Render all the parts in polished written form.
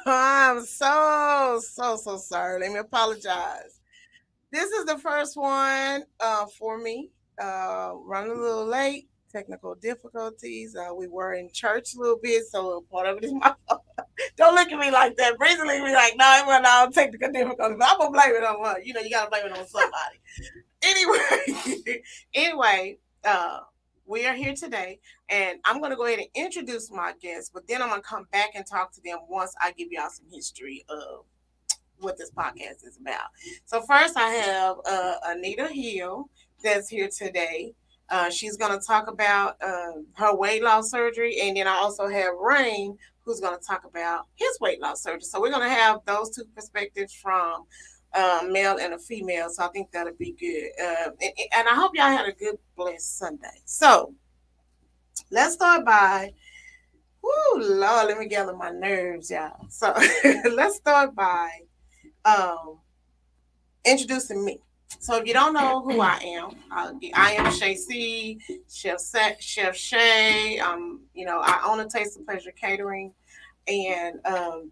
I'm so sorry. Let me apologize. This is the first one for me. Running a little late, technical difficulties. We were in church a little bit, so part of it is my fault. Don't look at me like that. Breezy look at me like, no, it wasn't all technical difficulties. But I'm gonna blame it on her. You know, you gotta blame it on somebody. Anyway, anyway, uh, we are here today, and I'm going to go ahead and introduce my guests, but then I'm going to come back and talk to them once I give y'all some history of what this podcast is about. So first, I have Anita Hill that's here today. She's going to talk about her weight loss surgery, and then I also have Rain, who's going to talk about his weight loss surgery. So we're going to have those two perspectives from male and a female. So I think that'll be good. And I hope y'all had a good, blessed Sunday. So let's start by, whoo, Lord, let me gather my nerves, y'all. So let's start by um, introducing me. So if you don't know who I am, I am Shay C, Chef Shay. I own a Taste of Pleasure Catering. And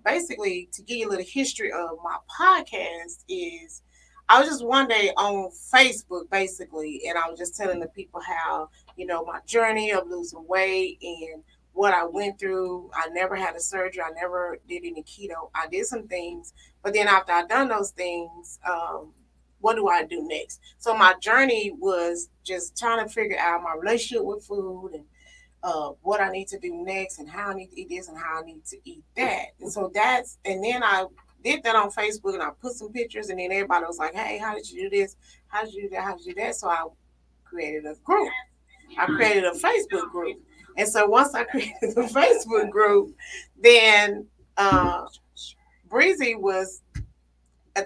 basically, to give you a little history of my podcast, is I was just one day on Facebook, basically, and I was just telling the people how, my journey of losing weight and what I went through. I never had a surgery. I never did any keto. I did some things, but then after I done those things, what do I do next? So my journey was just trying to figure out my relationship with food and what I need to do next and how I need to eat this and how I need to eat that. And so and then I did that on Facebook and I put some pictures and then everybody was like, hey, how did you do this? How did you do that? How did you do that? So I created a group. I created a Facebook group. And so once I created the Facebook group, then uh, Breezy was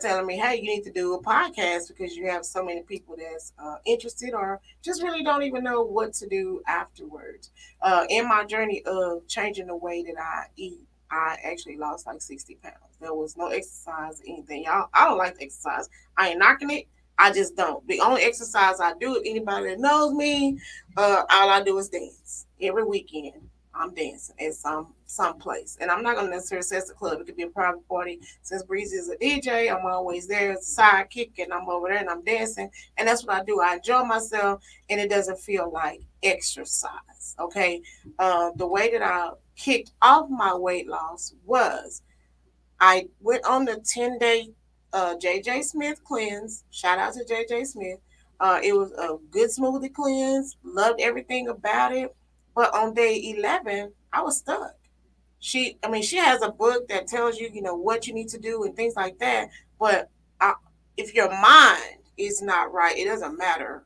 telling me, hey, you need to do a podcast because you have so many people that's interested or just really don't even know what to do afterwards. In my journey of changing the way that I eat, I actually lost like 60 pounds. There was no exercise or anything. Y'all, I don't like to exercise. I ain't knocking it. I just don't. The only exercise I do, if anybody that knows me, all I do is dance every weekend. I'm dancing at some place. And I'm not gonna necessarily say it's a club. It could be a private party. Since Breezy is a DJ, I'm always there as a sidekick and I'm over there and I'm dancing. And that's what I do. I enjoy myself and it doesn't feel like exercise. Okay. The way that I kicked off my weight loss was I went on the 10-day JJ Smith cleanse. Shout out to JJ Smith. It was a good smoothie cleanse. Loved everything about it. But on day 11, I was stuck. She has a book that tells you, what you need to do and things like that. But I, if your mind is not right, it doesn't matter,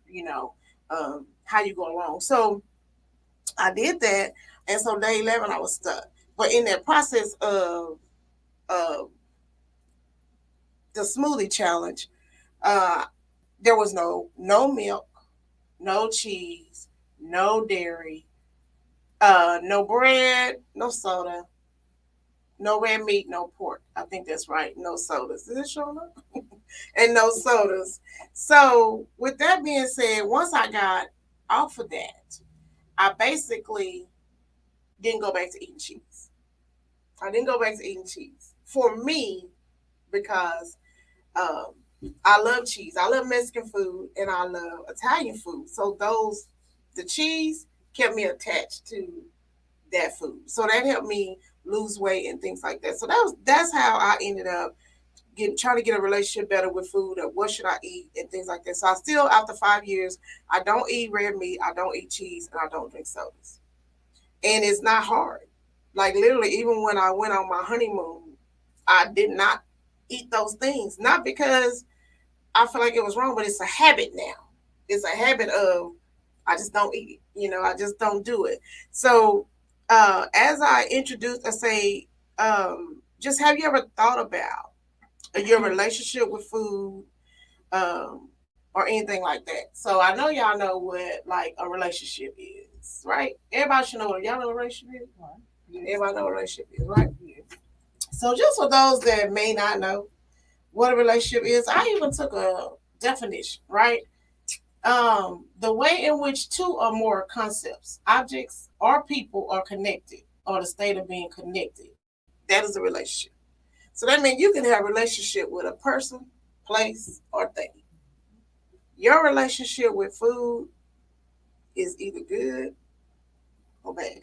how you go along. So I did that. And so day 11, I was stuck. But in that process of the smoothie challenge, uh, there was no milk, no cheese, no dairy, no bread, no soda, no red meat, no pork. I think that's right. No sodas. Is it showing up? And no sodas. So with that being said, once I got off of that, I basically didn't go back to eating cheese. I didn't go back to eating cheese. For me, because um, I love cheese. I love Mexican food and I love Italian food. So the cheese kept me attached to that food. So that helped me lose weight and things like that. So that's how I ended up trying to get a relationship better with food or what should I eat and things like that. So I still, after 5 years, I don't eat red meat, I don't eat cheese, and I don't drink sodas. And it's not hard. Like literally, even when I went on my honeymoon, I did not eat those things. Not because I feel like it was wrong, but it's a habit now. It's a habit of I just don't eat it. I just don't do it. So as I introduced, I say, just have you ever thought about your relationship with food or anything like that? So I know y'all know what like a relationship is, right? Everybody should know what y'all know what a relationship is. Right? Everybody know what a relationship is, right? Yeah. So just for those that may not know what a relationship is, I even took a definition, right? The way in which two or more concepts, objects, or people are connected, or the state of being connected, that is a relationship. So that means you can have a relationship with a person, place, or thing. Your relationship with food is either good or bad.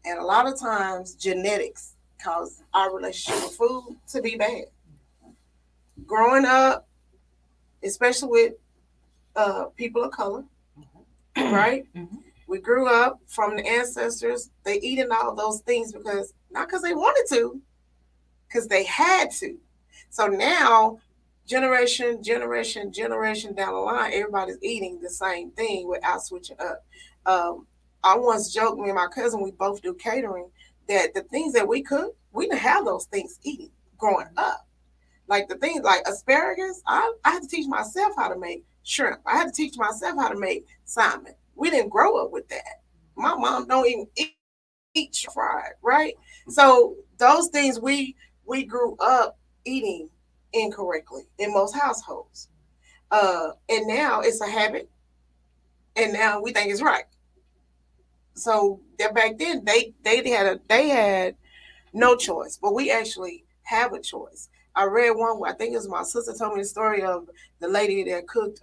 And a lot of times genetics cause our relationship with food to be bad. Growing up, especially with people of color, right? We grew up from the ancestors. They eating all those things because not because they wanted to, because they had to. So now, generation down the line, everybody's eating the same thing without switching up. I once joked, me and my cousin, we both do catering, that the things that we cook, we didn't have those things eating growing up. Like the things like asparagus, I had to teach myself how to make shrimp. I had to teach myself how to make salmon. We didn't grow up with that. My mom don't even eat fried, right? So those things we grew up eating incorrectly in most households. And now it's a habit, and now we think it's right. So that back then they had no choice, but we actually have a choice. I read one where I think it was my sister told me the story of the lady that cooked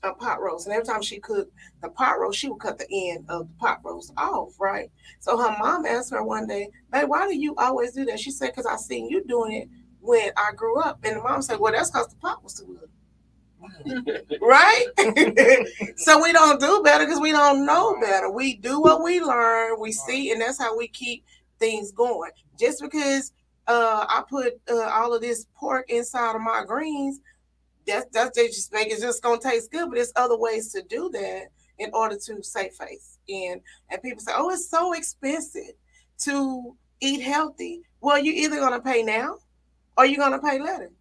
a pot roast, and every time she cooked the pot roast, she would cut the end of the pot roast off, right? So her mom asked her one day, "Babe, why do you always do that?" She said, "Because I seen you doing it when I grew up." And the mom said, "Well, that's because the pot was too good." Right? So we don't do better because we don't know better. We do what we learn, we see, and that's how we keep things going. Just because I put all of this pork inside of my greens, that's they just make it just gonna taste good. But there's other ways to do that in order to save face. And people say, "Oh, it's so expensive to eat healthy." Well, you're either gonna pay now or you're gonna pay later.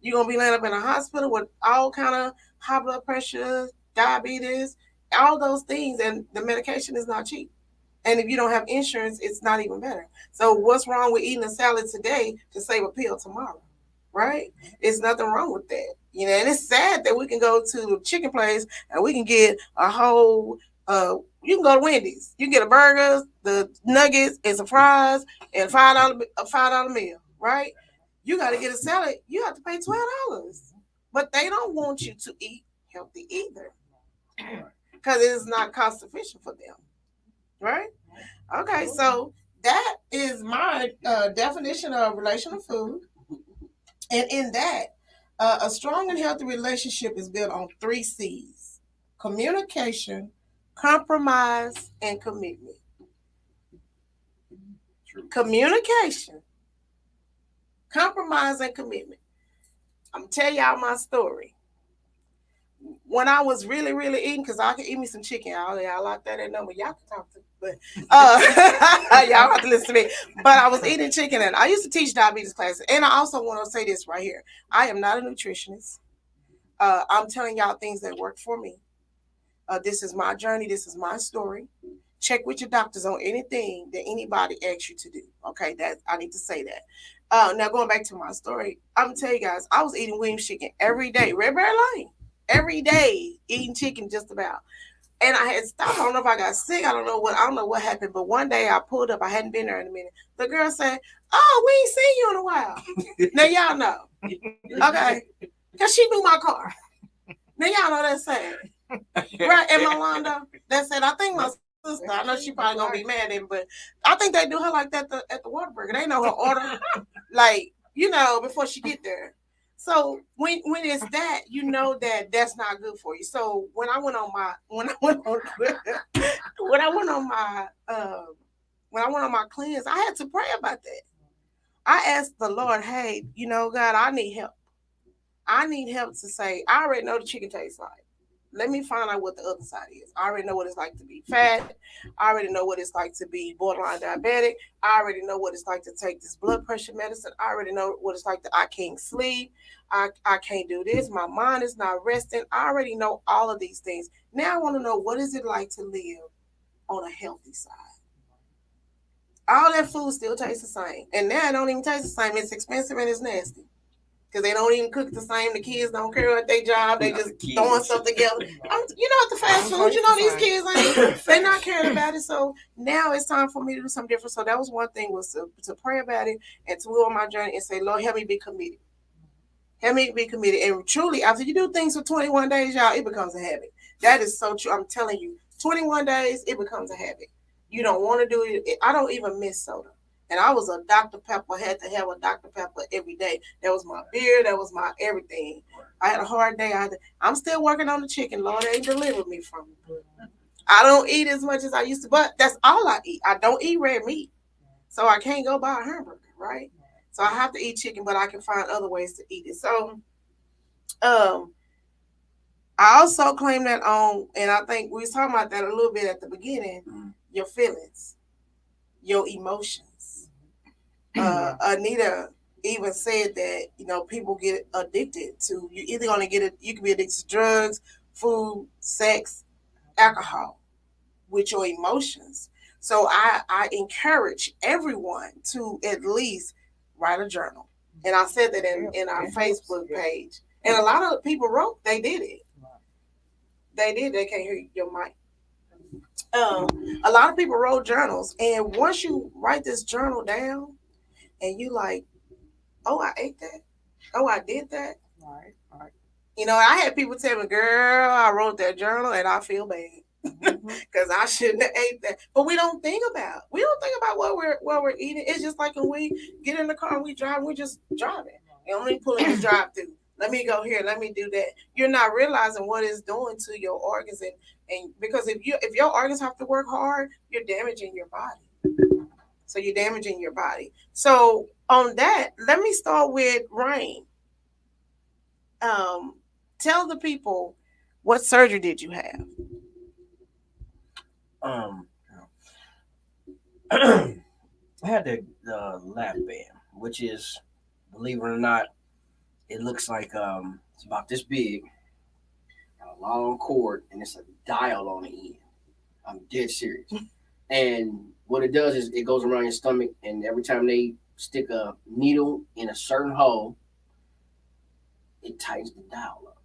You're gonna be laying up in a hospital with all kind of high blood pressure, diabetes, all those things, and the medication is not cheap. And if you don't have insurance, it's not even better. So what's wrong with eating a salad today to save a pill tomorrow? Right? It's nothing wrong with that. And it's sad that we can go to the chicken place and we can get a whole you can go to Wendy's. You can get a burger, the nuggets, and some fries, and $5 meal, right? You got to get a salad. You have to pay $12, but they don't want you to eat healthy either, because it is not cost efficient for them, right? Okay, so that is my definition of relational food, and in that, a strong and healthy relationship is built on three C's: communication, compromise, and commitment. Communication, compromise, and commitment. I'm gonna tell y'all my story. When I was really, really eating, because I could eat me some chicken. Y'all like that at number. Y'all can talk to me, but y'all have to listen to me. But I was eating chicken, and I used to teach diabetes classes. And I also want to say this right here: I am not a nutritionist. I'm telling y'all things that work for me. This is my journey. This is my story. Check with your doctors on anything that anybody asks you to do. Okay, that I need to say that. Now going back to my story, I'm gonna tell you guys, I was eating Williams chicken every day, Red Bear Lane, every day eating chicken just about. And I had stopped. I don't know if I got sick. I don't know what happened. But one day I pulled up. I hadn't been there in a minute. The girl said, "Oh, we ain't seen you in a while." Now y'all know, okay? Cause she knew my car. Now y'all know that saying, right? And Melanda, that said, I think my sister. I know she probably gonna be mad at me, but I think they do her like that at the Whataburger. They know her order, like before she get there. So when it's that, you know that that's not good for you. So when I went on my when I went on my cleanse, I had to pray about that. I asked the Lord, "Hey, God, I need help. I need help to say, I already know the chicken tastes like. Let me find out what the other side is. I already know what it's like to be fat. I already know what it's like to be borderline diabetic. I already know what it's like to take this blood pressure medicine. I already know what it's like that I can't sleep. I can't do this. My mind is not resting. I already know all of these things. Now I want to know, what is it like to live on a healthy side? All that food still tastes the same. And now it don't even taste the same. It's expensive and it's nasty. because they don't even cook the same. The kids don't care what they job. They just throwing stuff together. At the fast food, these kids they're not caring about it. So now it's time for me to do something different. So that was one thing, was to pray about it and to go on my journey and say, Lord, help me be committed. Help me be committed. And truly, after you do things for 21 days, y'all, it becomes a habit. That is so true. I'm telling you, 21 days, it becomes a habit. You don't want to do it. I don't even miss soda. And I was a Dr. Pepper, had to have a Dr. Pepper every day. That was my beer. That was my everything. I had a hard day. I'm still working on the chicken. Lord, they ain't delivered me from it. I don't eat as much as I used to, but that's all I eat. I don't eat red meat. So I can't go buy a hamburger, right? So I have to eat chicken, but I can find other ways to eat it. So I also claim that on, and I think we was talking about that a little bit at the beginning, your feelings, your emotions. Anita even said that, people get addicted to, you either going to get it, you can be addicted to drugs, food, sex, alcohol with your emotions. So I encourage everyone to at least write a journal. And I said that in our Facebook page. And a lot of people wrote, they did it. They did. They can't hear your mic. A lot of people wrote journals. And once you write this journal down and you like, oh, I ate that. Oh, I did that. Right. I had people tell me, girl, I wrote that journal and I feel bad. Because I shouldn't have ate that. But we don't think about what we're eating. It's just like when we get in the car and we drive, we just driving. Let me pull in the drive through. Let me go here. Let me do that. You're not realizing what it's doing to your organs, and because if your organs have to work hard, you're damaging your body. So you're damaging your body. So on that, let me start with Rain. Tell the people, what surgery did you have? I had the lap band, which is, believe it or not, it looks like it's about this big, a long cord, and it's a dial on the end. I'm dead serious. And what it does is it goes around your stomach, and every time they stick a needle in a certain hole, it tightens the dial up.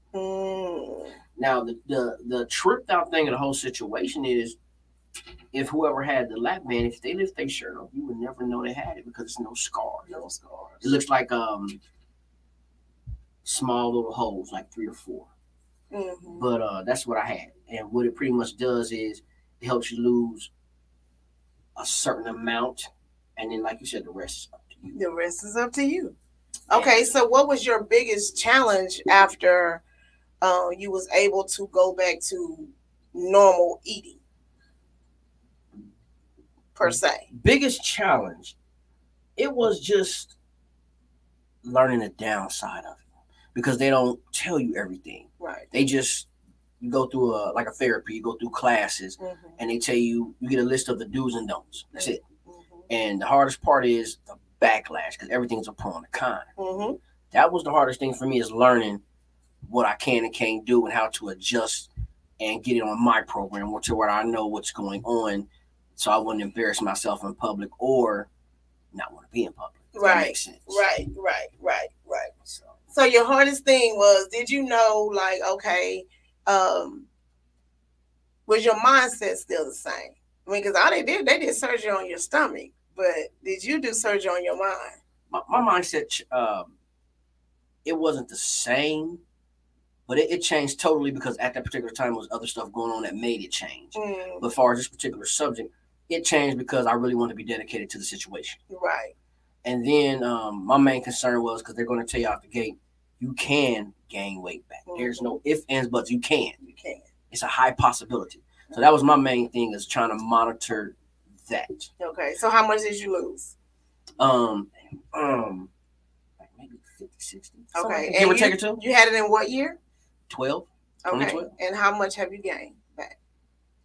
Now the tripped out thing of the whole situation is, if whoever had the lap band, if they lift their shirt up, you would never know they had it because there's no scars. No scars. It looks like small little holes, like 3 or 4. Mm-hmm. But that's what I had, and what it pretty much does is it helps you lose a certain amount, and then, like you said, the rest is up to you. The rest is up to you. Okay, so what was your biggest challenge after you was able to go back to normal eating, per se? Biggest challenge, it was just learning the downside of it, because they don't tell you everything. Right. They just, you go through a therapy, you go through classes, and they tell you get a list of the do's and don'ts. That's it. And the hardest part is the backlash, because everything's a pro and a con. That was the hardest thing for me, is learning what I can and can't do and how to adjust and get it on my program, to where I know what's going on, so I wouldn't embarrass myself in public or not want to be in public. Right. That makes sense. Right. So your hardest thing was, did you know, like, okay, was your mindset still the same? I mean, because they did surgery on your stomach, but did you do surgery on your mind? My mindset, it wasn't the same, but it changed totally, because at that particular time was other stuff going on that made it change. But as far as this particular subject, it changed because I really wanted to be dedicated to the situation. Right. And then my main concern was, because they're going to tell you out the gate, you can gain weight back. There's no ifs, ands, buts. You can. You can. It's a high possibility. So that was my main thing, is trying to monitor that. Okay. So how much did you lose? Like maybe 50, 60. Okay. Give or take or two. You had it in what year? 12. Okay. 2012. And how much have you gained back?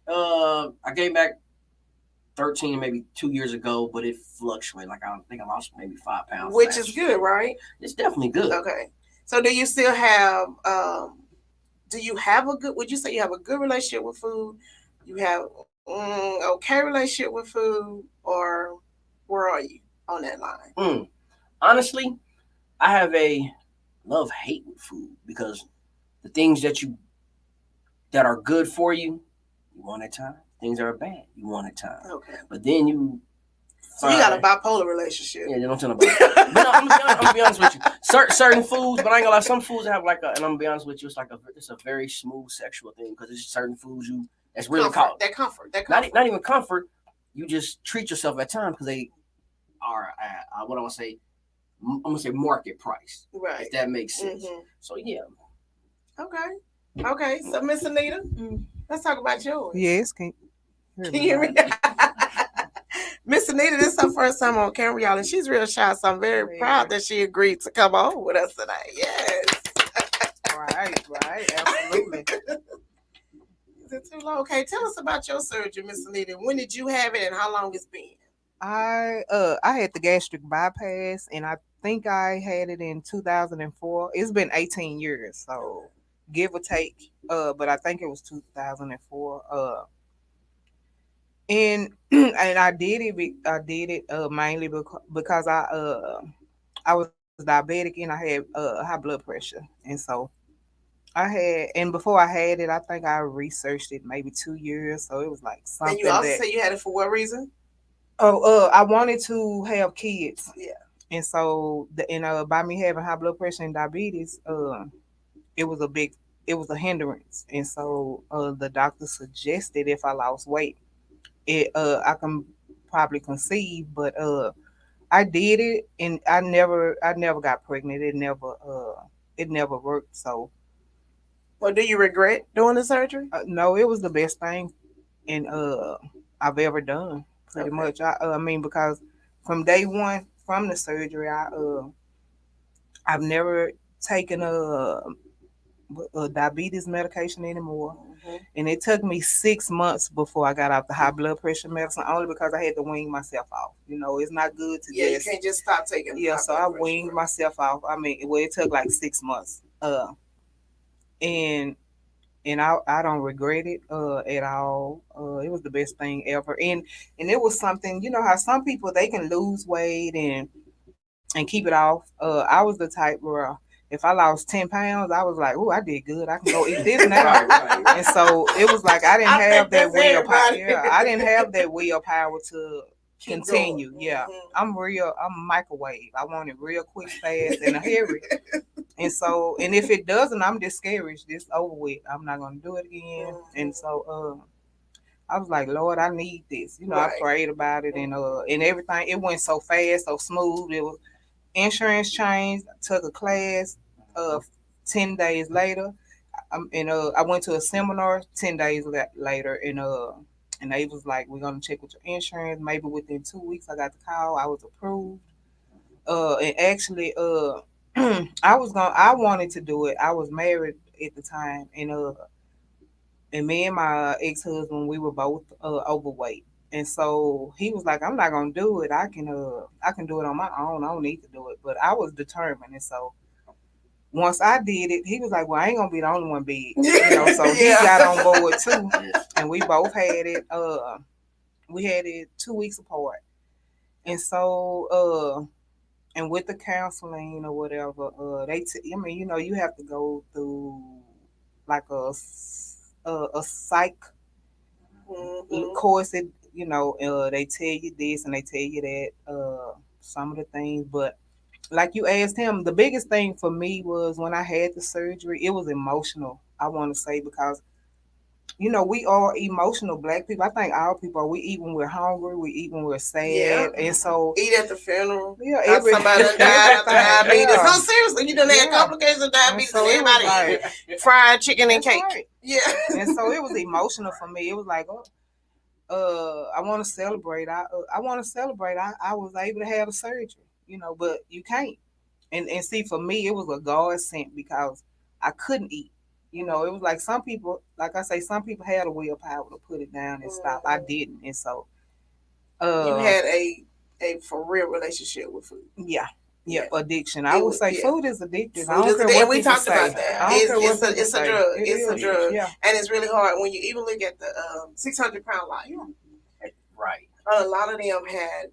I gained back 13 maybe 2 years ago, but it fluctuated. Like, I think I lost maybe 5 pounds. Which is good, right? It's definitely good. Okay. So do you still have, would you say you have a good relationship with food? You have okay relationship with food, or where are you on that line? Honestly, I have a love-hate with food, because the things that are good for you, you want at time. Things that are bad, you want at time. Okay. But then you So you got a bipolar relationship. Yeah, they don't tell nobody. But no, I'm gonna be honest with you. Certain foods, but I ain't gonna lie. Some foods have like and I'm gonna be honest with you, it's a very smooth sexual thing, because it's certain foods that's really called comfort. Not even comfort. You just treat yourself at times, because they are what I want to say. I'm gonna say market price, right? If that makes sense. Mm-hmm. So yeah. Okay. So Miss Anita, let's talk about yours. Yes, can you hear me? Miss Anita, this is her first time on camera, y'all, and she's real shy, so I'm very proud that she agreed to come on with us tonight. Yes. Right, absolutely. Is it too long? Okay, tell us about your surgery, Miss Anita. When did you have it, and how long it's been? I had the gastric bypass, and I think I had it in 2004. It's been 18 years, so give or take. But I think it was 2004. And I did it mainly because I was diabetic, and I had high blood pressure, and so and before I had it, I think I researched it maybe 2 years, so it was like something. And you also say you had it for what reason? I wanted to have kids. Yeah. And so by me having high blood pressure and diabetes, it was a hindrance, and so the doctor suggested if I lost weight, I can probably conceive, but I did it, and I never got pregnant. It never worked. So, well, do you regret doing the surgery? No, it was the best thing I've ever done. Pretty much. I mean, because from day one, from the surgery, I've never taken a diabetes medication anymore. Mm-hmm. And it took me 6 months before I got off the high blood pressure medicine, only because I had to wean myself off. It's not good to you can't just stop taking. Yeah, so I weaned myself off. I mean, it took like 6 months. And I don't regret it at all. It was the best thing ever. And it was something, how some people, they can lose weight and keep it off. I was the type where if I lost 10 pounds, I was like, oh, I did good. I can go eat this now. Right. And so it was like I didn't have that willpower. Yeah, I didn't have that willpower to continue. Going. Yeah. Mm-hmm. I'm a microwave. I want it real quick, fast, and a hurry. And so, and if it doesn't, I'm discouraged. It's over with. I'm not going to do it again. Mm-hmm. And so I was like, Lord, I need this. Right. I prayed about it, and everything. It went so fast, so smooth. It was insurance changed. I took a class 10 days later. I went to a seminar 10 days later, and they was like, we're going to check with your insurance. Maybe within 2 weeks, I got the call. I was approved. And actually, I wanted to do it. I was married at the time, and me and my ex-husband, we were both overweight. And so he was like, I'm not gonna do it. I can do it on my own. I don't need to do it. But I was determined. And so once I did it, he was like, well, I ain't gonna be the only one big. So he got on board too. And we both had it. We had it 2 weeks apart. And so and with the counseling or whatever, you have to go through like a psych course. They tell you this and they tell you that, some of the things. But like you asked him, the biggest thing for me was when I had the surgery, it was emotional, I want to say, because we are emotional Black people. I think all people, we eat when we're hungry, we eat when we're sad. Yeah. And so eat at the funeral. Yeah, somebody died of diabetes. Yeah. No, seriously, you done had complications of diabetes, so and everybody eat fried chicken and cake. Right. Yeah. And so it was emotional for me. It was like, I want to celebrate. I want to celebrate. I was able to have a surgery, but you can't. And see, for me, it was a godsend because I couldn't eat. It was like some people, like I say, some people had a willpower to put it down and stop. I didn't. And so you had a for real relationship with food. Yeah. Addiction. I would say food is addictive. And we talked about that. It's a drug. It's a drug. Yeah. And it's really hard when you even look at the 600-pound life. Right. A lot of them had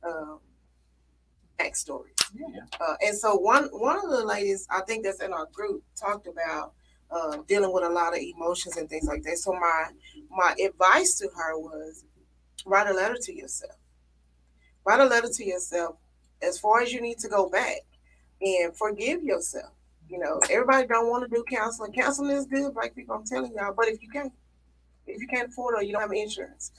backstories. Yeah. And so one of the ladies, I think that's in our group, talked about dealing with a lot of emotions and things like that. So my advice to her was write a letter to yourself. Write a letter to yourself as far as you need to go back and forgive yourself. You know, everybody don't want to do counseling. Counseling is good, black people, I'm telling y'all. But if you can't afford it or you don't have insurance,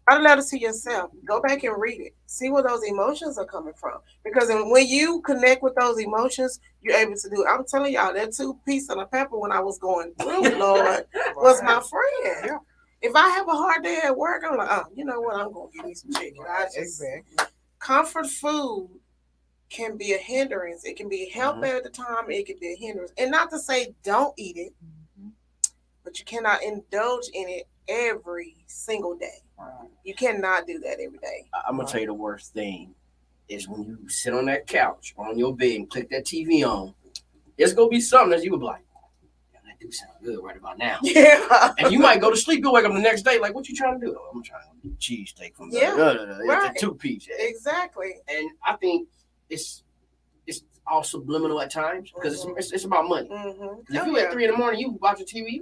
write a letter to yourself. Go back and read it. See where those emotions are coming from. Because when you connect with those emotions, you're able to do it. I'm telling y'all, that 2 piece of the pepper when I was going through, Lord, was my friend. Yeah. If I have a hard day at work, I'm like, oh, you know what? I'm going to give me some chicken. Exactly. Comfort food can be a hindrance. It can be help at the time. It can be a hindrance. And not to say don't eat it, but you cannot indulge in it every single day. You cannot do that every day. I'm gonna tell you the worst thing is when you sit on that couch on your bed and click that TV on. It's gonna be something that you would be like, "Yeah, that do sound good right about now." Yeah. And you might go to sleep. You'll wake up the next day like, "What you trying to do?" "Oh, I'm trying to get cheesesteak from Yeah, right. It's a 2-piece." Exactly. And I think it's all subliminal at times because it's about money. Mm-hmm. If you at 3 a.m, you watching TV,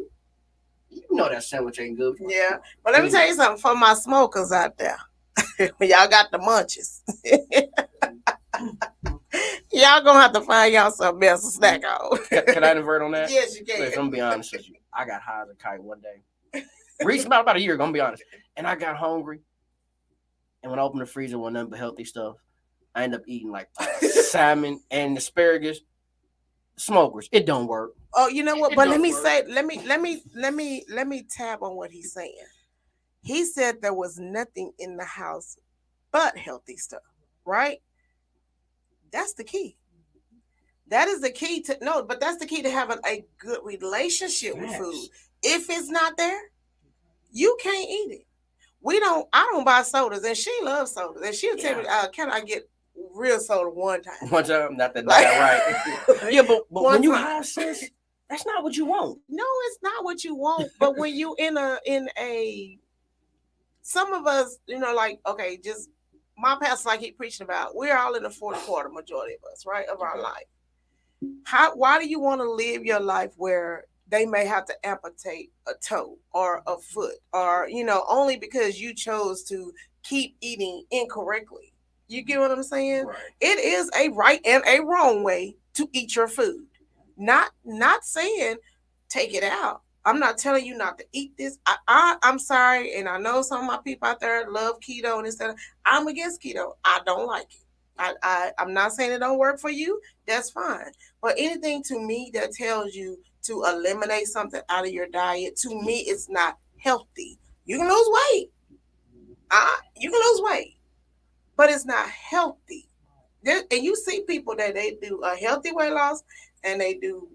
you know that sandwich ain't good. Yeah. But let me tell you something for my smokers out there. Y'all got the munchies. Y'all gonna have to find y'all something else to snack on. Can I invert on that? Yes, you Listen, I'm can. gonna be honest with you. I got high as a kite one day. Recently, about a year ago, I'm gonna be honest. And I got hungry. And when I opened the freezer, wasn't nothing but healthy stuff. I ended up eating like salmon and asparagus. Smokers, it don't work. Oh, you know what? It But don't let me work. say, let me tab on what he's saying. He said there was nothing in the house but healthy stuff, right? That's the key. That is the key to no, but that's the key to having a good relationship with food. If it's not there, you can't eat it. I don't buy sodas, and she loves sodas, and she'll tell me, "Can I get real soda one time?" One time, not that Like- right. Yeah, but One when you time. high, sis, that's not what you want. No, it's not what you want. But when you in a some of us, you know, like, okay, just my pastor, like he preaching about, we're all in the 40 quarter, majority of us, right, of our life. Why do you want to live your life where they may have to amputate a toe or a foot, or, you know, only because you chose to keep eating incorrectly? You get what I'm saying? Right. It is a right and a wrong way to eat your food. Not saying take it out. I'm not telling you not to eat this. I'm sorry, and I know some of my people out there love keto and instead I'm against keto. I don't like it. I'm not saying it don't work for you. That's fine. But anything to me that tells you to eliminate something out of your diet, to me, it's not healthy. You can lose weight. You can lose weight, but it's not healthy. And you see people that they do a healthy weight loss, and they do.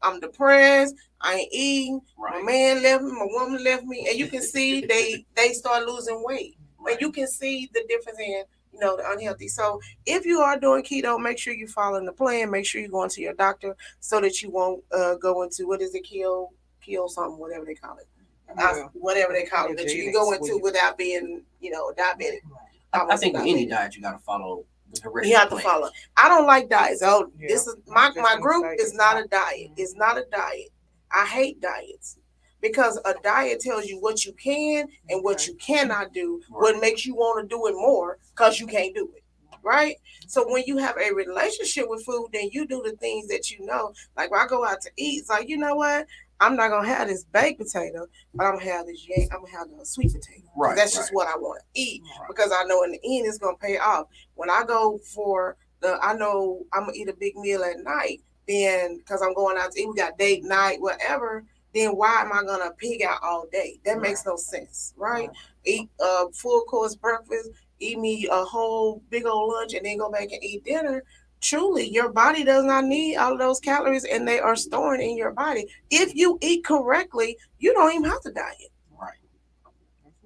I'm depressed. I ain't eating. Right. My man left me. My woman left me, and you can see they start losing weight, Right. and you can see the difference in, you know, the unhealthy. So if you are doing keto, make sure you following the plan. Make sure you're going to your doctor so that you won't go into what is it, kill something, whatever they call it, whatever they call it, that you can go into without being, you know, diabetic. I think with any diet, you got to follow the direction. You have to follow. I don't like diets. Oh, Yeah, this is I was just my gonna group say, is it's not not. a diet. It's not a diet. I hate diets because a diet tells you what you can and what you cannot do. Right. What makes you want to do it more because you can't do it. Right? So when you have a relationship with food, then you do the things that you know. Like when I go out to eat, it's like, you know what? I'm not gonna have this baked potato, but I'm gonna have this I'm gonna have the sweet potato. Right, That's just right. what I want to eat Right. because I know in the end it's gonna pay off. When I go for I know I'm gonna eat a big meal at night, then because I'm going out to eat, we got date night, whatever. Then why am I gonna pig out all day? That makes no sense, right? Eat a full course breakfast, eat me a whole big old lunch, and then go back and eat dinner. Truly, your body does not need all of those calories, and they are stored in your body. If you eat correctly, you don't even have to diet. Right.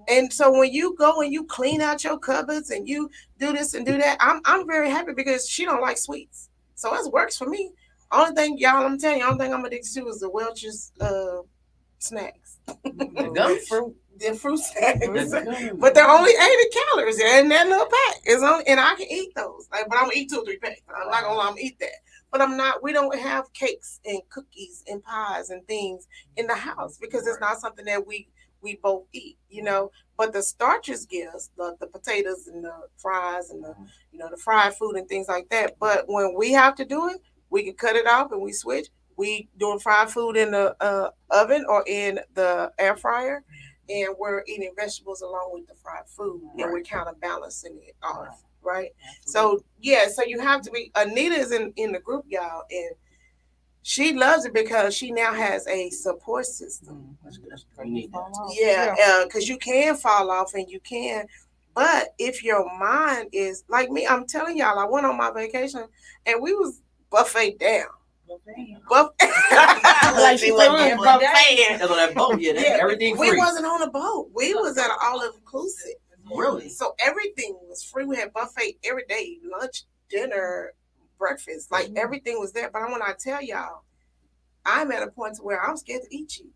And so when you go and you clean out your cupboards and you do this and do that, I'm very happy because she don't like sweets, so it works for me. Only thing, y'all, I'm telling you, only thing I'm addicted to is the Welch's snacks. The gummies? Fruit. They're fruit snacks. The gummies. But they're only 80 calories. They're in that little pack. It's only, and I can eat those. Like, but I'm gonna eat 2 or 3 packs. I'm not gonna lie, I'm gonna eat that. But I'm not. We don't have cakes and cookies and pies and things in the house because it's not something that we both eat. You know. But the starches give us the potatoes and the fries and the the fried food and things like that. But when we have to do it, we can cut it off and we switch. We doing fried food in the oven or in the air fryer, and we're eating vegetables along with the fried food, and we're kind of balancing it off, right? So yeah, so you have to be. Anita is in the group, y'all, and she loves it because she now has a support system. That's good. We need that. Yeah, because you can fall off and you can. But if your mind is like me, I'm telling y'all, I went on my vacation and we was buffet down. Like she wasn't buffet. That's on that boat, everything free. We wasn't on a boat. We was at an all-inclusive. Really? So everything was free. We had buffet every day, lunch, dinner, breakfast. Like everything was there. But when I tell y'all, I'm at a point where I'm scared to eat cheese.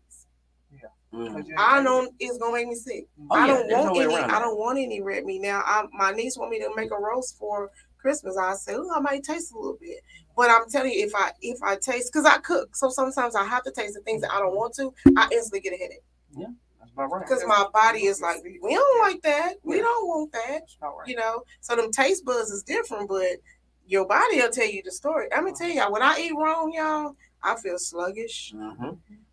I know it's gonna make me sick. I don't want any. I don't want any red meat. Now, my niece want me to make a roast for Christmas. I said, "Oh, I might taste a little bit." But I'm telling you, if I taste, because I cook, so sometimes I have to taste the things that I don't want to. I instantly get a headache. Yeah, that's about right. Because my body is like, we don't like that. We don't want that. You know. So them taste buds is different, but your body will tell you the story. I'm gonna tell y'all, when I eat wrong, y'all, I feel sluggish.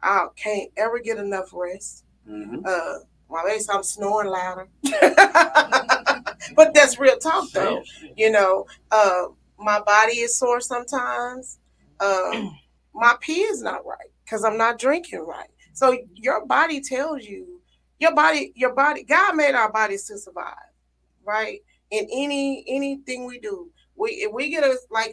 I can't ever get enough rest. My base, I'm snoring louder. But that's real talk, though. You know, my body is sore sometimes. My pee is not right because I'm not drinking right. So your body tells you, your body. God made our bodies to survive, right? In anything we do. If we get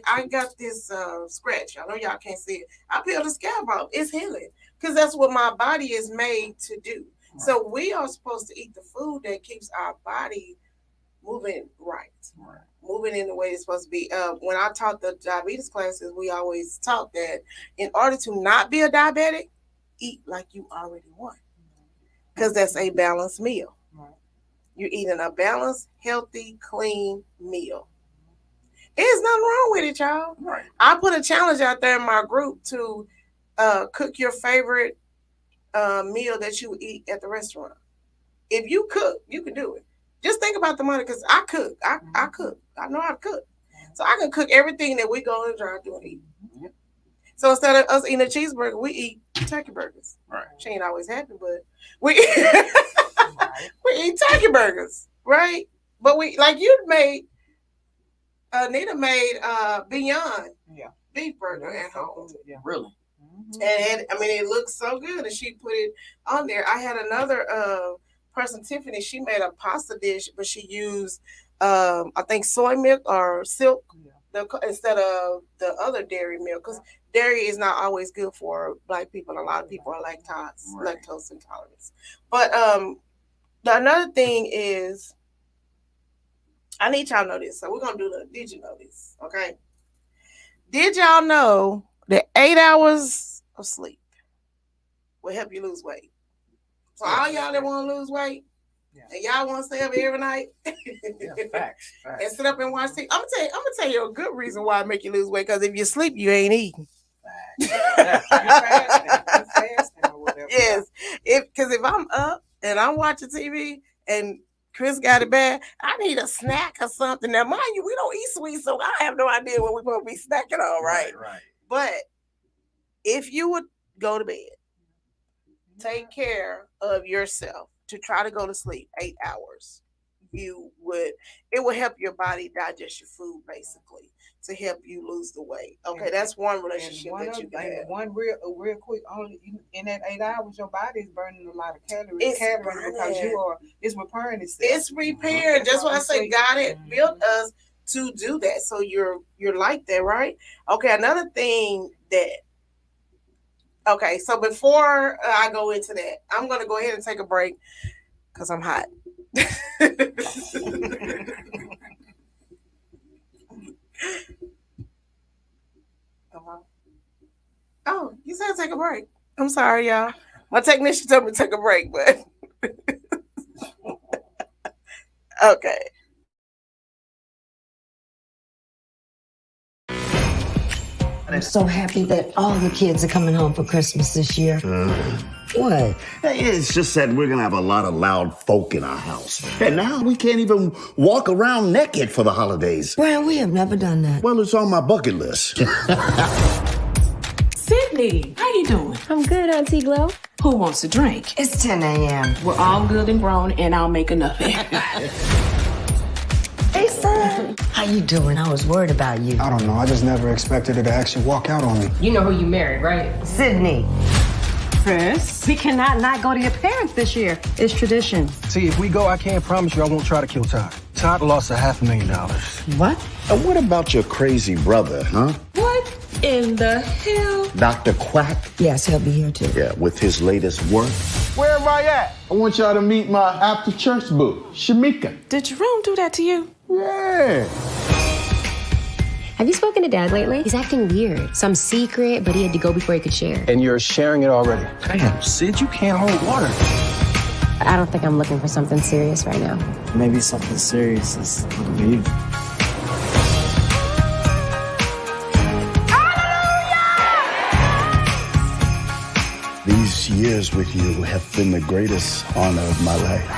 I got this scratch. I know y'all can't see it. I peel the scab off. It's healing because that's what my body is made to do. Right. So we are supposed to eat the food that keeps our body moving right. Moving in the way it's supposed to be. When I taught the diabetes classes, we always taught that in order to not be a diabetic, eat like you already want because that's a balanced meal. Right. You're eating a balanced, healthy, clean meal. There's nothing wrong with it, y'all. Right. I put a challenge out there in my group to cook your favorite meal that you eat at the restaurant. If you cook, you can do it. Just think about the money because I cook. I cook. I know how to cook. So I can cook everything that we go and drive-thru and eat. Mm-hmm. So instead of us eating a cheeseburger, we eat turkey burgers. Right. She ain't always happy, but we eat turkey burgers, right? But we Anita made Beyond beef burger at home. Yeah, really. And it looks so good, and she put it on there. I had another person, Tiffany. She made a pasta dish, but she used I think soy milk or silk instead of the other dairy milk because dairy is not always good for Black people. A lot of people are lactose intolerant. But another thing is. I need y'all to know this. So we're going to do did you know this? Okay. Did y'all know that 8 hours of sleep will help you lose weight? So all y'all that want to lose weight and y'all want to stay up every night facts. And sit up and watch TV. I'm gonna tell you a good reason why it make you lose weight because if you sleep, you ain't eating. Yes. Because if I'm up and I'm watching TV and Chris got it bad, I need a snack or something. Now, mind you, we don't eat sweets, so I have no idea what we're going to be snacking on, right? But if you would go to bed, take care of yourself to try to go to sleep 8 hours, it would help your body digest your food, basically, to help you lose the weight. Okay, that's one relationship that you can have. One real quick, only in that 8 hours, your body is burning a lot of calories. Because it's repairing itself. It's repairing. That's why I say God had built us to do that. So you're like that, right? Okay, another thing so before I go into that, I'm gonna go ahead and take a break because I'm hot. Oh, you said take a break. I'm sorry, y'all. My technician told me to take a break, but okay. I'm so happy that all the kids are coming home for Christmas this year. What? Hey, it's just that we're gonna have a lot of loud folk in our house. And now we can't even walk around naked for the holidays. Brian, we have never done that. Well, it's on my bucket list. Sydney, how you doing? I'm good, Auntie Glow. Who wants a drink? It's 10 a.m. We're all good and grown, and I'll make enough. Hey, son. How you doing? I was worried about you. I don't know. I just never expected her to actually walk out on me. You know who you married, right? Sydney. Chris? We cannot not go to your parents this year. It's tradition. See, if we go, I can't promise you I won't try to kill Todd. Todd lost $500,000. What? And what about your crazy brother, huh? What in the hell? Dr. Quack? Yes, he'll be here too. Yeah, with his latest work. Where am I at? I want y'all to meet my after church boo, Shamika. Did Jerome do that to you? Yeah. Have you spoken to Dad lately? He's acting weird. Some secret, but he had to go before he could share. And you're sharing it already. Damn, Sid, you can't hold water. I don't think I'm looking for something serious right now. Maybe something serious is you. These years with you have been the greatest honor of my life.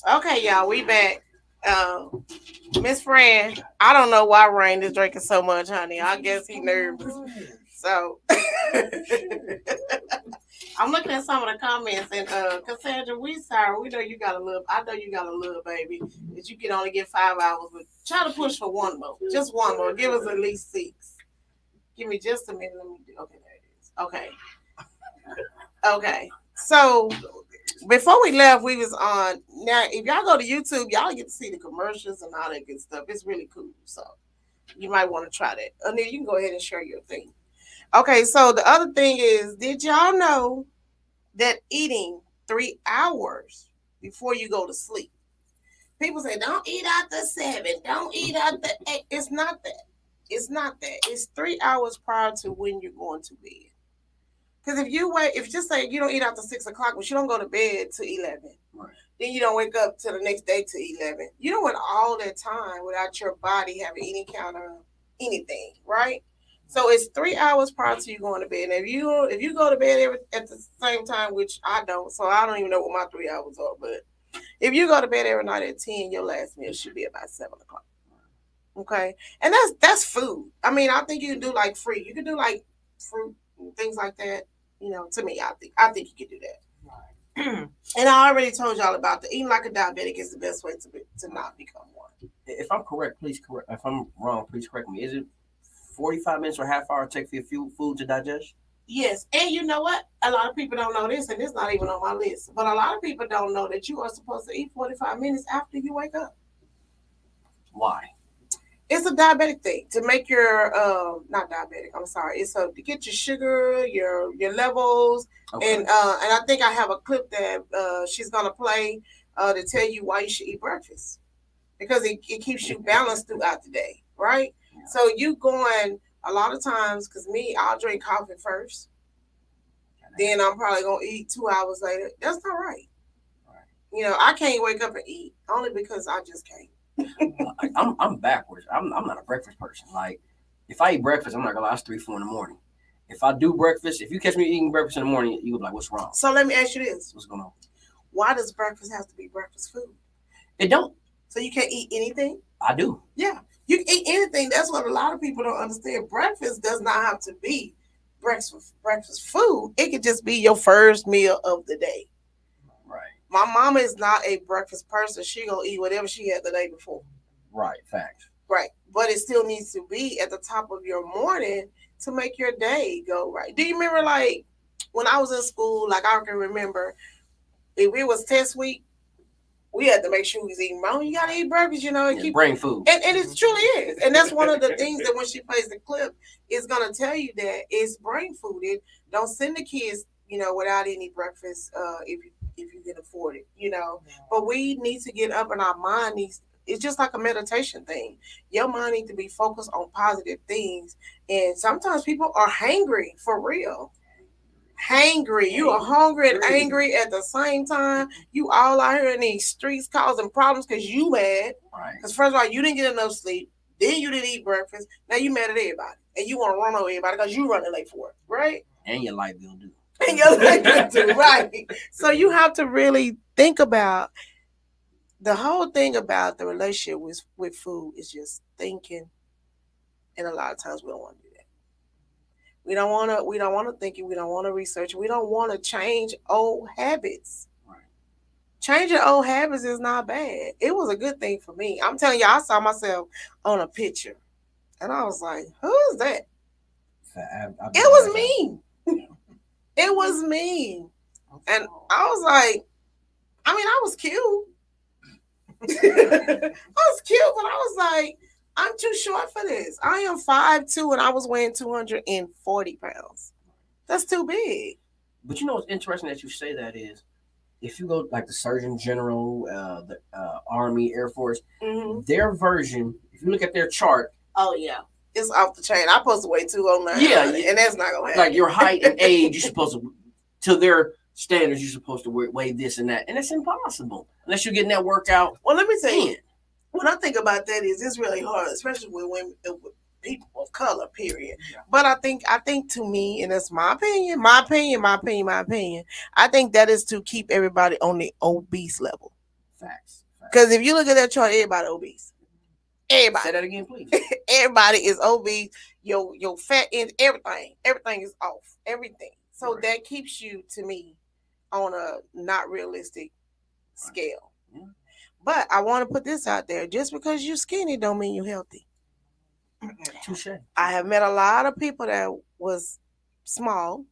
Okay, y'all, we back. Miss Fran, I don't know why Rain is drinking so much, honey. I guess he nervous. So I'm looking at some of the comments, and Cassandra, we sorry. We know you got a little. I know you got a little baby that you can only get 5 hours, but try to push for one more, just one more. Give us at least 6. Give me just a minute. Let me do. Okay, there it is. Okay. Okay. So before we left, we was on. Now, if y'all go to YouTube, y'all get to see the commercials and all that good stuff. It's really cool. So you might want to try that. Anita, you can go ahead and share your thing. Okay, so the other thing is, did y'all know that eating 3 hours before you go to sleep? People say, don't eat after 7. Don't eat after 8. It's not that. It's not that. It's 3 hours prior to when you're going to bed. Because if you wait, if just say you don't eat after 6 o'clock, but you don't go to bed till 11, right, then you don't wake up till the next day till 11. You don't want all that time without your body having any kind of anything, right? So it's 3 hours prior to you going to bed. And if you go to bed at the same time, which I don't, so I don't even know what my 3 hours are. But if you go to bed every night at 10, your last meal should be about 7 o'clock. Okay, and that's food. I mean, I think you can do like fruit. You can do like fruit and things like that. You know, to me, I think you can do that. Right. And I already told y'all about the eating like a diabetic is the best way to not become one. If I'm correct, please correct. If I'm wrong, please correct me. Is it 45 minutes or half hour to take for your food to digest? Yes, and you know what? A lot of people don't know this, and it's not even on my list. But a lot of people don't know that you are supposed to eat 45 minutes after you wake up. Why? It's a diabetic thing to make your not diabetic. I'm sorry. It's to get your sugar, your levels, okay. And I think I have a clip that she's gonna play to tell you why you should eat breakfast, because it keeps you balanced throughout the day, right? Yeah. So you going a lot of times, because I'll drink coffee first, then I'm probably gonna eat 2 hours later. That's not right. You know, I can't wake up and eat only because I just can't. I'm backwards. I'm not a breakfast person. Like, if I eat breakfast, I'm not gonna lie, it's 3, 4 in the morning. If I do breakfast, if you catch me eating breakfast in the morning, you'll be like, what's wrong? So let me ask you this. What's going on? Why does breakfast have to be breakfast food? It don't. So you can't eat anything? I do. Yeah. You can eat anything. That's what a lot of people don't understand. Breakfast does not have to be breakfast food. It could just be your first meal of the day. Right. My mama is not a breakfast person. She gonna eat whatever she had the day before. Right, fact. Right, but it still needs to be at the top of your morning to make your day go right. Do you remember, like, when I was in school, like I can remember, if it was test week, we had to make sure we was eating. Mom, you gotta eat breakfast, you know, and keep brain food. And it truly is. And that's one of the things that when she plays the clip, it's gonna tell you that it's brain food. It don't send the kids, you know, without any breakfast, if you can afford it, you know. But we need to get up, and our mind needs. It's just like a meditation thing. Your mind needs to be focused on positive things. And sometimes people are hangry for real. Hangry. You are hungry and angry at the same time. You all out here in these streets causing problems because you mad. Right. Because first of all, you didn't get enough sleep. Then you didn't eat breakfast. Now you mad at everybody. And you want to run over everybody because you running late for it. Right? And your light bill due. And your light bill due. Right. So you have to really think about the whole thing about the relationship with food is just thinking. And a lot of times we don't want to do that. We don't want to think it. We don't want to research it. We don't want to change old habits. Right. Changing old habits is not bad. It was a good thing for me. I'm telling you, I saw myself on a picture, and I was like, "Who is that?" It was me. It was me, and I was like, I mean, I was cute. I was cute, but I was like, I'm too short for this. I am 5'2", and I was weighing 240 pounds. That's too big. But you know what's interesting that you say that is, if you go like the Surgeon General, the Army, Air Force, their version, if you look at their chart. Oh, yeah. It's off the chain. I'm supposed to weigh 209. Yeah. And that's not going to happen. Like your height and age, you're supposed to their standards, you're supposed to weigh this and that. And it's impossible unless you're getting that workout. Well, let me tell you. When I think about that, is it's really hard, especially with women, with people of color. Period. Yeah. But I think to me, and that's my opinion. I think that is to keep everybody on the obese level. Facts. Because if you look at that chart, everybody obese. Everybody. Say that again, please. Everybody is obese. Your fat end, everything is off. Everything. So right. That keeps you, to me, on a not realistic scale. Yeah. But I want to put this out there. Just because you're skinny don't mean you're healthy. Touche. I have met a lot of people that was small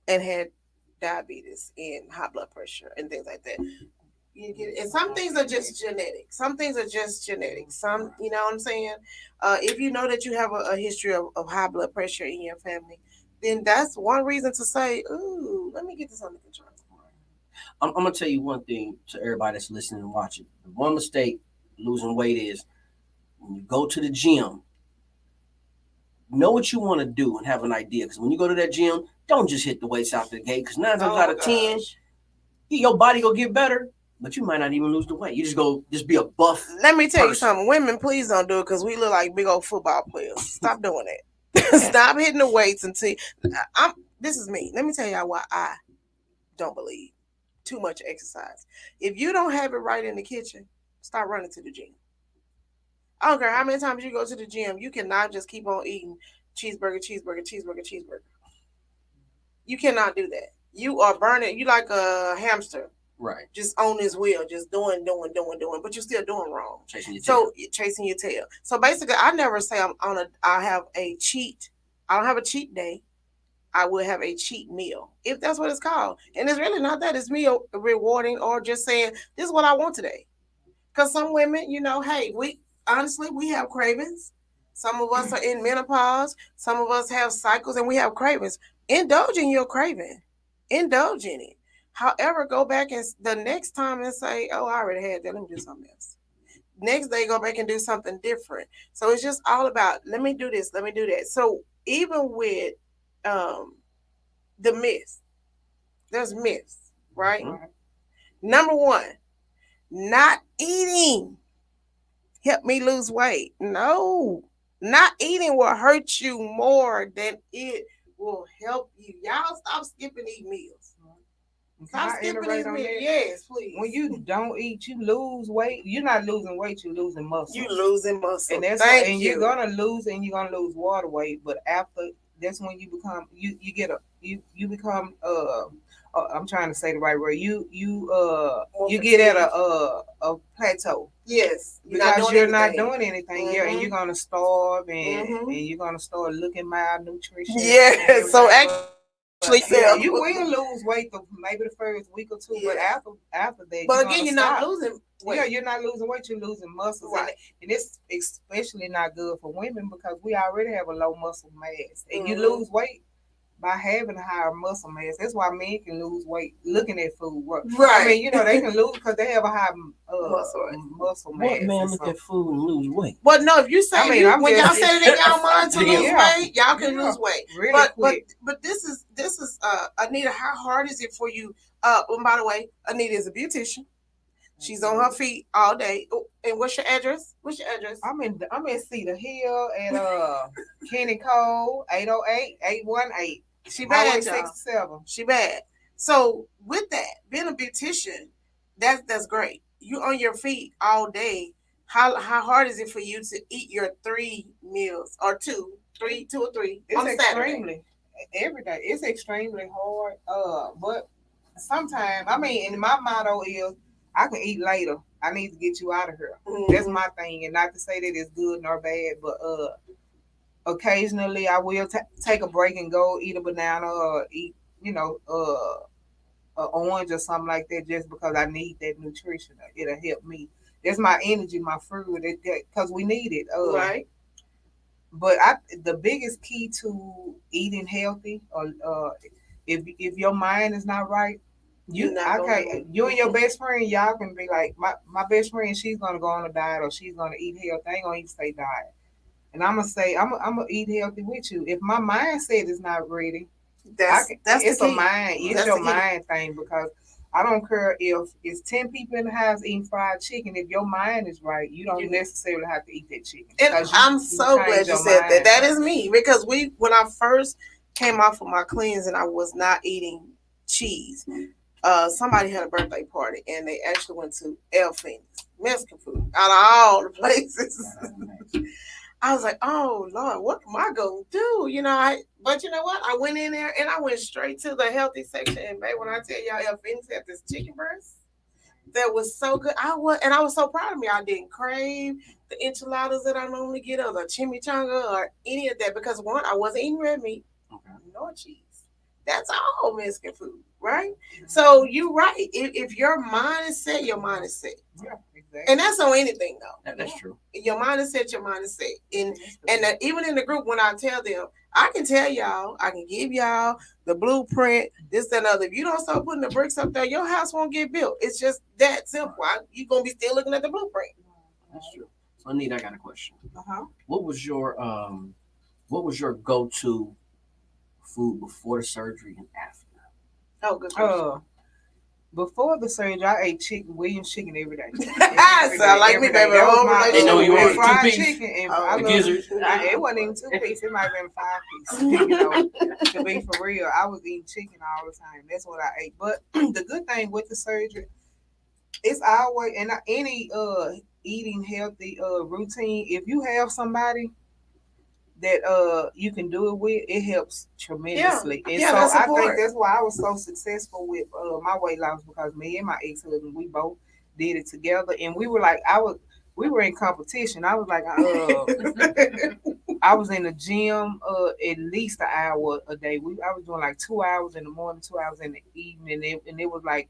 and had diabetes and high blood pressure and things like that. And some things are just genetic. Some, you know what I'm saying? If you know that you have a history of high blood pressure in your family, then that's one reason to say, ooh, let me get this under control. I'm going to tell you one thing to everybody that's listening and watching. The one mistake losing weight is when you go to the gym, know what you want to do and have an idea. Because when you go to that gym, don't just hit the weights out the gate. Because 9 times out of 10, your body will get better, but you might not even lose the weight. You just be a buff. Let me tell you something. Women, please don't do it because we look like big old football players. Stop doing that. Stop hitting the weights until this is me. Let me tell y'all why I don't believe too much exercise. If you don't have it right in the kitchen, stop running to the gym. I don't care how many times you go to the gym, you cannot just keep on eating cheeseburger. You cannot do that. You are burning. You like a hamster. Right. Just on this wheel, just doing, but you're still doing wrong. Chasing your tail. So basically, I never say I have a cheat. I don't have a cheat day. I will have a cheat meal, if that's what it's called. And it's really not that. It's me rewarding or just saying, this is what I want today. Because some women, you know, hey, we have cravings. Some of us are in menopause. Some of us have cycles and we have cravings. Indulge in your craving. Indulge in it. However, go back and the next time and say, oh, I already had that. Let me do something else. Next day, go back and do something different. So it's just all about, let me do this, let me do that. So even with the myths, there's myths, right? Mm-hmm. Number one, not eating help me lose weight. No, not eating will hurt you more than it will help you. Y'all stop skipping eat meals. Stop skipping eat meals. Yes, please. When you don't eat, you lose weight. You're not losing weight, you're losing muscle. You're losing muscle. And you're gonna lose water weight, but after that's when you become you become I'm trying to say the right word. You get at a plateau. Yes, because you're not doing anything. Mm-hmm. Yeah, and you're gonna starve and you're gonna start looking malnutrition. Yeah, so actually. Yeah, you will lose weight maybe the first week or two, but after that, but again, you're not losing weight. Yeah, you're not losing weight, you're losing muscles. Right. And it's especially not good for women because we already have a low muscle mass. And you lose weight by having a higher muscle mass. That's why men can lose weight looking at food. Right. I mean, you know, they can lose because they have a high muscle mass. What man look at food and lose weight? Well, no, if you say when y'all said it in y'all mind to lose weight, y'all can lose weight. Really but this is Anita, how hard is it for you? And by the way, Anita is a beautician. She's on her feet all day. Oh, and what's your address? I'm in Cedar Hill at Kenny Cole 808-818. She bad, 67. She bad. So with that, being a beautician, that's great. You on your feet all day. How hard is it for you to eat your 3 meals or two or three on Saturday? Every day. It's extremely hard. But sometimes, I mean, and my motto is I can eat later. I need to get you out of here. Mm-hmm. That's my thing. And not to say that it's good nor bad, but occasionally I will take a break and go eat a banana or eat, an orange or something like that just because I need that nutrition. It'll help me. That's my energy, my food, because we need it. Right. But the biggest key to eating healthy, or if your mind is not right, you and your best friend, y'all can be like, my best friend, she's gonna go on a diet or she's gonna eat healthy. I ain't gonna even say diet. And I'm gonna say I'm gonna eat healthy with you. If my mindset is not ready, it's a mind. It's your mind thing because I don't care if it's 10 people in the house eating fried chicken. If your mind is right, you don't necessarily have to eat that chicken. And I'm so glad you said that. That is me because when I first came off of my cleanse and I was not eating cheese. Somebody had a birthday party and they actually went to El Phoenix, Mexican food, out of all the places. I was like, oh Lord, what am I gonna do? But you know what? I went in there and I went straight to the healthy section. And babe, when I tell y'all El Phoenix had this chicken breast that was so good, I was so proud of me. I didn't crave the enchiladas that I normally get or the chimichanga or any of that because one, I wasn't eating red meat, nor cheese. That's all Mexican food. Right? So you're right. If your mind is set, your mind is set. Yeah, exactly. And that's on anything though. That's true. Your mind is set, your mind is set. And even in the group, when I tell them, I can tell y'all, I can give y'all the blueprint, this, that, and other. If you don't start putting the bricks up there, your house won't get built. It's just that simple. You're gonna be still looking at the blueprint. That's true. So Anita, I got a question. What was your go-to food before the surgery and after? Oh, good question. Before the surgery, I ate Williams chicken every day. Sound like me, baby. They know you want fried 2 piece. Chicken. And it wasn't even 2 piece. It might have been 5 piece. To be for real, I was eating chicken all the time. That's what I ate. But the good thing with the surgery, it's always any eating healthy routine. If you have somebody that you can do it with, it helps tremendously. And so I think that's why I was so successful with my weight loss because me and my ex-husband, we both did it together. And we were like, we were in competition. I was like, I was in the gym at least an hour a day. I was doing like 2 hours in the morning, 2 hours in the evening. And it was like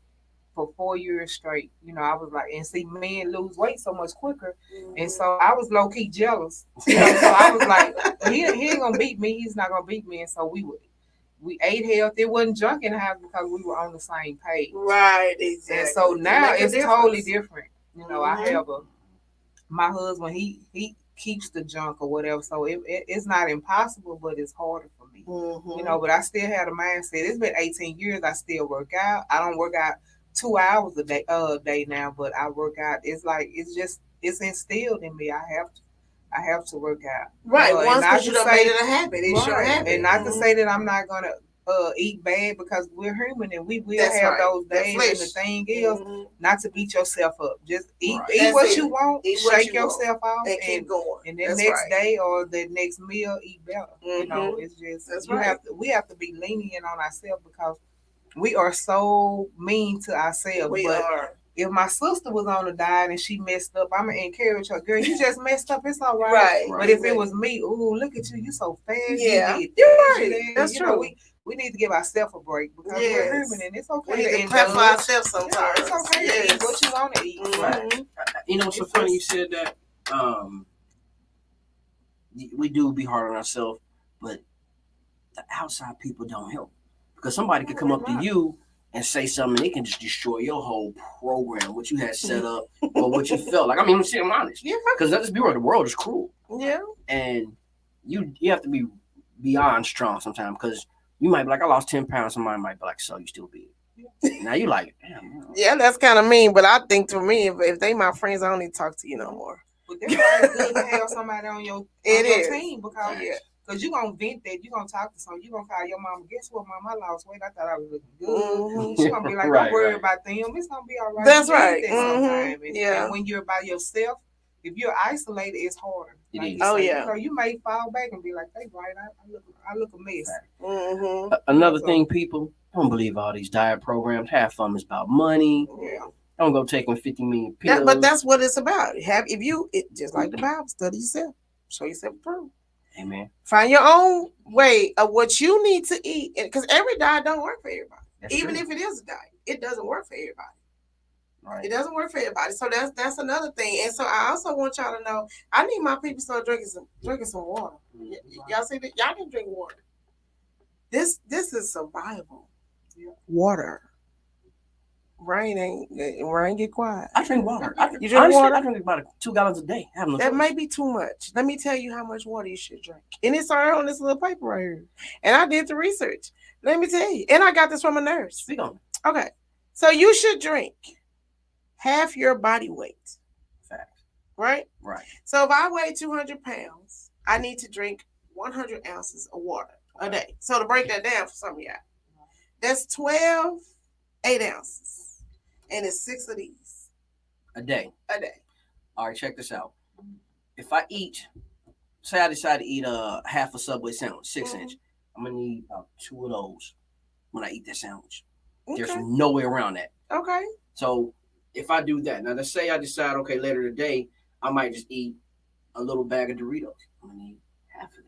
for 4 years straight. I was like, and see, men lose weight so much quicker. And so I was low-key jealous. So I was like, he ain't gonna beat me. He's not gonna beat me. And so we ate healthy. It wasn't junk in the house because we were on the same page. Right, exactly. And so now it's totally different. I have my husband, he keeps the junk or whatever. So it's not impossible, but it's harder for me. But I still have the mindset. It's been 18 years. I still work out. I don't work out 2 hours a day now, but I work out. It's instilled in me. I have to work out. Right. Once you done made it a habit, it's your habit. And not to say that I'm not gonna eat bad because we're human and we will have those days. And the thing is, not to beat yourself up. Just eat what you want, shake yourself off, and keep going. And the next day or the next meal, eat better. It's just we have to be lenient on ourselves because we are so mean to ourselves. if my sister was on a diet and she messed up, I'm gonna encourage her. Girl, you just messed up. It's all right. Right. But if it was me, ooh, look at you. You so fast. Yeah. You did You're this, right. you did. That's You true. know, we need to give ourselves a break because we're human and it's okay We need to indulge. prep for ourselves sometimes. Yeah, it's okay to eat what you want to eat. Mhm. You know, it's so funny you said that. We do be hard on ourselves, but the outside people don't help because somebody could come up to you and say something, and they can just destroy your whole program, what you had set up or what you felt like. I mean, I'm honest. Yeah. Because let's be real, the world is cruel. Yeah. And you have to be beyond strong sometimes because you might be like, I lost 10 pounds. Somebody might be like, so you still big. Now you like, damn. Yeah, that's kind of mean, but I think for me, if they my friends, I don't need to talk to you no more. But that's why it's good to have somebody on your team because you're going to vent that. You're going to talk to someone. You're going to call your mama. Guess what, mama? I lost weight. I thought I was looking good. Mm-hmm. She's going to be like, don't worry about them. It's going to be all right. That's You need right. that sometime. And when you're by yourself, if you're isolated, it's harder. It like is. You say, yeah. You know, you may fall back and be like, they right. I look a mess. Mm-hmm. Another thing, people, don't believe all these diet programs. Half of them is about money. Yeah. Don't go taking 50 million pills. But that's what it's about. Just like the Bible, study yourself, show yourself approved. Amen. Find your own way of what you need to eat, because every diet don't work for everybody. Even if it is a diet, it doesn't work for everybody. Right. It doesn't work for everybody. So that's another thing. And so I also want y'all to know, I need my people to start drinking some water. Y'all see that? Y'all can drink water. This is survival. Water. Rain get quiet. I drink water. You drink water? I drink about 2 gallons a day. That may be too much. Let me tell you how much water you should drink. And it's all on this little paper right here. And I did the research. Let me tell you. And I got this from a nurse. Speak on it. Okay. So you should drink half your body weight. Facts. Right? Right. So if I weigh 200 pounds, I need to drink 100 ounces of water a day. So to break that down for some of y'all, that's 12 8 ounces. And it's 6 of these. A day. A day. All right, check this out. If I say I decide to eat half a Subway sandwich, 6-inch, I'm going to need about 2 of those when I eat that sandwich. Okay. There's no way around that. Okay. So if I do that, now let's say I decide, okay, later today, I might just eat a little bag of Doritos. I'm going to need half of that.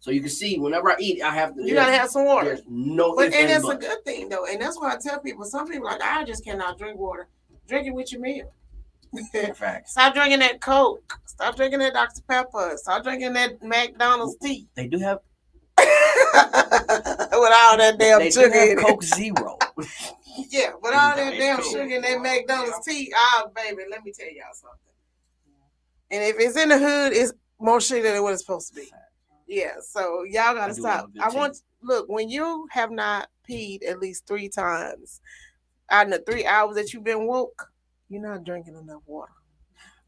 So you can see, whenever I eat, I have to. You gotta have some water. There's no. But and that's a good thing though, and that's why I tell people. Some people are like, I just cannot drink water. Drink it with your meal. Facts. Stop drinking that Coke. Stop drinking that Dr. Pepper. Stop drinking that McDonald's tea. They do have. With all that damn they sugar do have in Coke it. Zero. Yeah, with all that damn sugar in that McDonald's tea. Oh, baby, let me tell y'all something. And if it's in the hood, it's more sugar than what it's supposed to be. Yeah, so y'all gotta stop. Look, when you have not peed at least 3 times out in the 3 hours that you've been woke, you're not drinking enough water.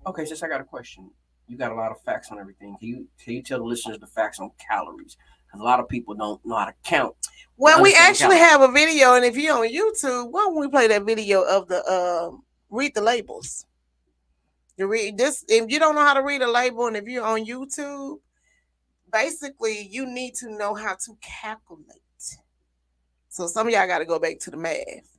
Okay, sis, I got a question. You got a lot of facts on everything. Can you tell the listeners the facts on calories? Because a lot of people don't know how to count. Well, we actually have a video, and if you're on YouTube, why don't we play that video of the read the labels? You read this if you don't know how to read a label, and if you're on YouTube. Basically, you need to know how to calculate. So some of y'all got to go back to the math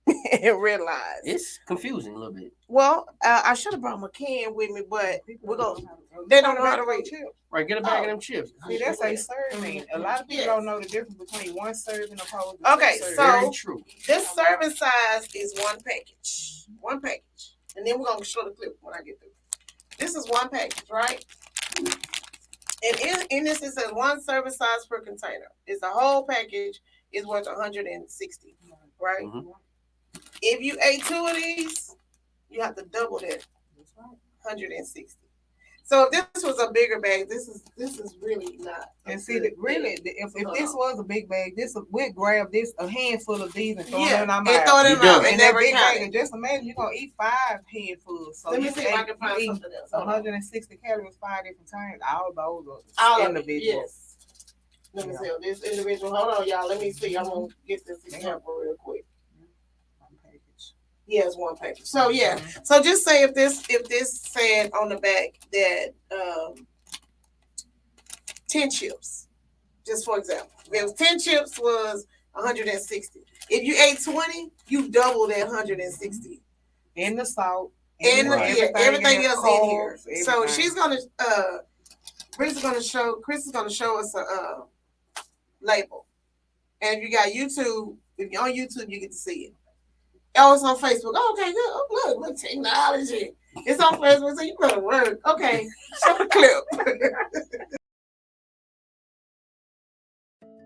and realize. It's confusing a little bit. Well, I should have brought my can with me, but they don't know how to read chips. Right, get a bag of them chips. See, that's a serving. A lot of people don't know the difference between one serving opposed to okay, two so very true. This serving size is one package. One package. And then we're going to show the clip when I get through. This is one package, right? And in this, it says 1 serving size per container. It's the whole package is worth 160, right? Mm-hmm. If you ate 2 of these, you have to double that. 160. So if this was a bigger bag, this is really not. And see, if this was a big bag, we'd grab a handful of these and throw them in our mouth. And throw them out. And that big bag, and just imagine you're gonna eat 5 handfuls. So let me see if I can find something else. 160 calories 5 different times. All those are individual. Yes. Let me see this individual. Hold on, y'all. Let me see. I'm gonna get this example real quick. Yes, one package. So yeah. So just say if this said on the back that 10 chips, just for example, if 10 chips was 160. If you ate 20, you double that 160. And the salt. And everything else in here. Carbs, So everything. she's gonna Chris is gonna show us a label. And if you got YouTube, if you're on YouTube, you get to see it. Oh, it's on Facebook. Oh, okay, good. Oh, look, technology. It's on Facebook, so you better work. Okay, show the clip.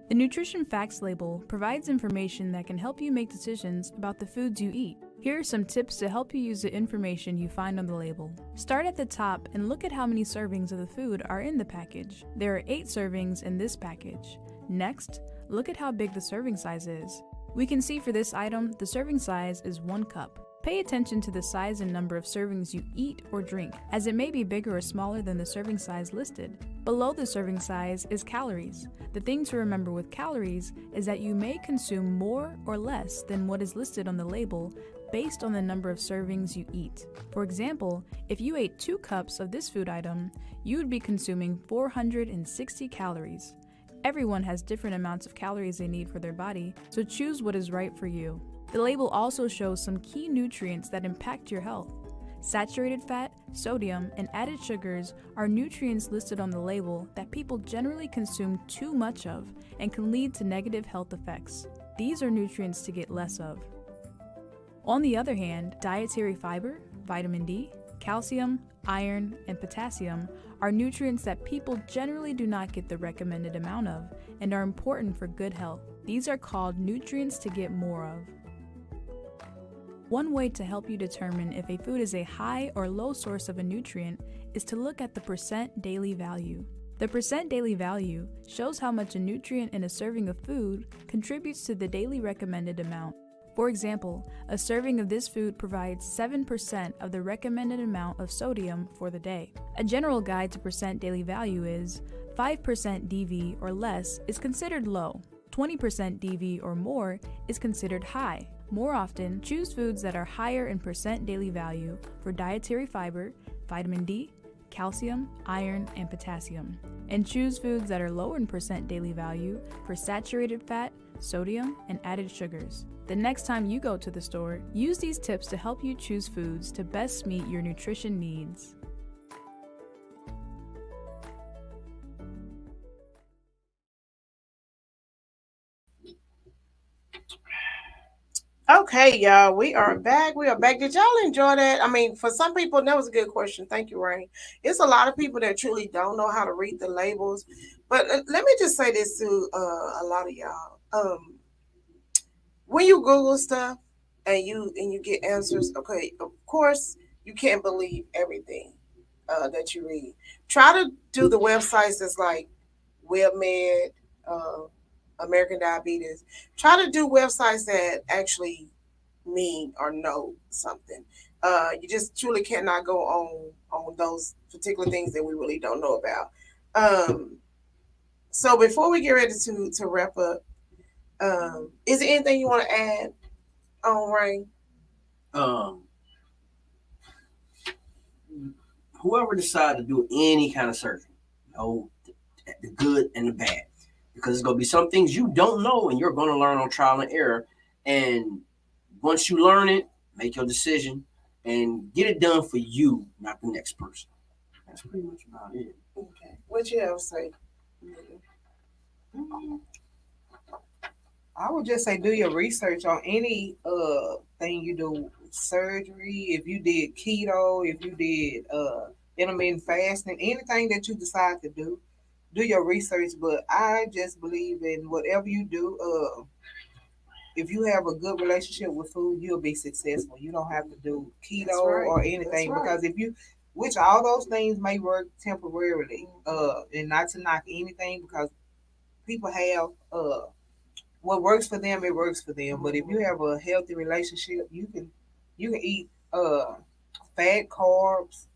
The Nutrition Facts label provides information that can help you make decisions about the foods you eat. Here are some tips to help you use the information you find on the label. Start at the top and look at how many servings of the food are in the package. There are 8 servings in this package. Next, look at how big the serving size is. We can see for this item, the serving size is 1 cup. Pay attention to the size and number of servings you eat or drink, as it may be bigger or smaller than the serving size listed. Below the serving size is calories. The thing to remember with calories is that you may consume more or less than what is listed on the label based on the number of servings you eat. For example, if you ate 2 cups of this food item, you would be consuming 460 calories. Everyone has different amounts of calories they need for their body, so choose what is right for you. The label also shows some key nutrients that impact your health. Saturated fat, sodium, and added sugars are nutrients listed on the label that people generally consume too much of and can lead to negative health effects. These are nutrients to get less of. On the other hand, dietary fiber, vitamin D, calcium, iron, and potassium are nutrients that people generally do not get the recommended amount of and are important for good health. These are called nutrients to get more of. One way to help you determine if a food is a high or low source of a nutrient is to look at the percent daily value. The percent daily value shows how much a nutrient in a serving of food contributes to the daily recommended amount. For example, a serving of this food provides 7% of the recommended amount of sodium for the day. A general guide to percent daily value is 5% DV or less is considered low, 20% DV or more is considered high. More often, choose foods that are higher in percent daily value for dietary fiber, vitamin D, calcium, iron, and potassium, and choose foods that are lower in percent daily value for saturated fat, sodium, and added sugars. The next time you go to the store, use these tips to help you choose foods to best meet your nutrition needs. Okay, y'all, we are back. Did y'all enjoy that? I mean, for some people, that was a good question. Thank you, Rain. It's a lot of people that truly don't know how to read the labels. But let me just say this to a lot of y'all. When you Google stuff and you get answers, okay, of course, you can't believe everything that you read. Try to do the websites that's like WebMed, American Diabetes. Try to do websites that actually mean or know something. You just truly cannot go on those particular things that we really don't know about. So before we get ready to wrap up, is there anything you want to add on, Rain? Whoever decides to do any kind of surgery, the good and the bad, because it's going to be some things you don't know and you're going to learn on trial and error. And once you learn it, make your decision and get it done for you, not the next person. That's pretty much about it. Okay. What you have to say? I would just say do your research on any thing you do, surgery, if you did keto, if you did intermittent fasting, anything that you decide to do your research. But I just believe in whatever you do, if you have a good relationship with food, you'll be successful. You don't have to do keto or anything, because which all those things may work temporarily, and not to knock anything, because people have what works for them, it works for them. But if you have a healthy relationship, you can eat fat, carbs,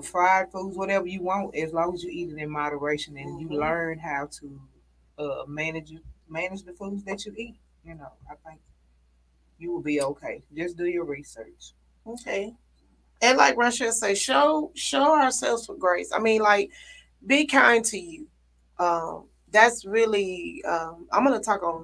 fried foods, whatever you want, as long as you eat it in moderation and you learn how to manage the foods that you eat. I think you will be okay. Just do your research. Okay. And like Russia say, show ourselves with grace. I mean, like, be kind to you. That's really I'm gonna talk on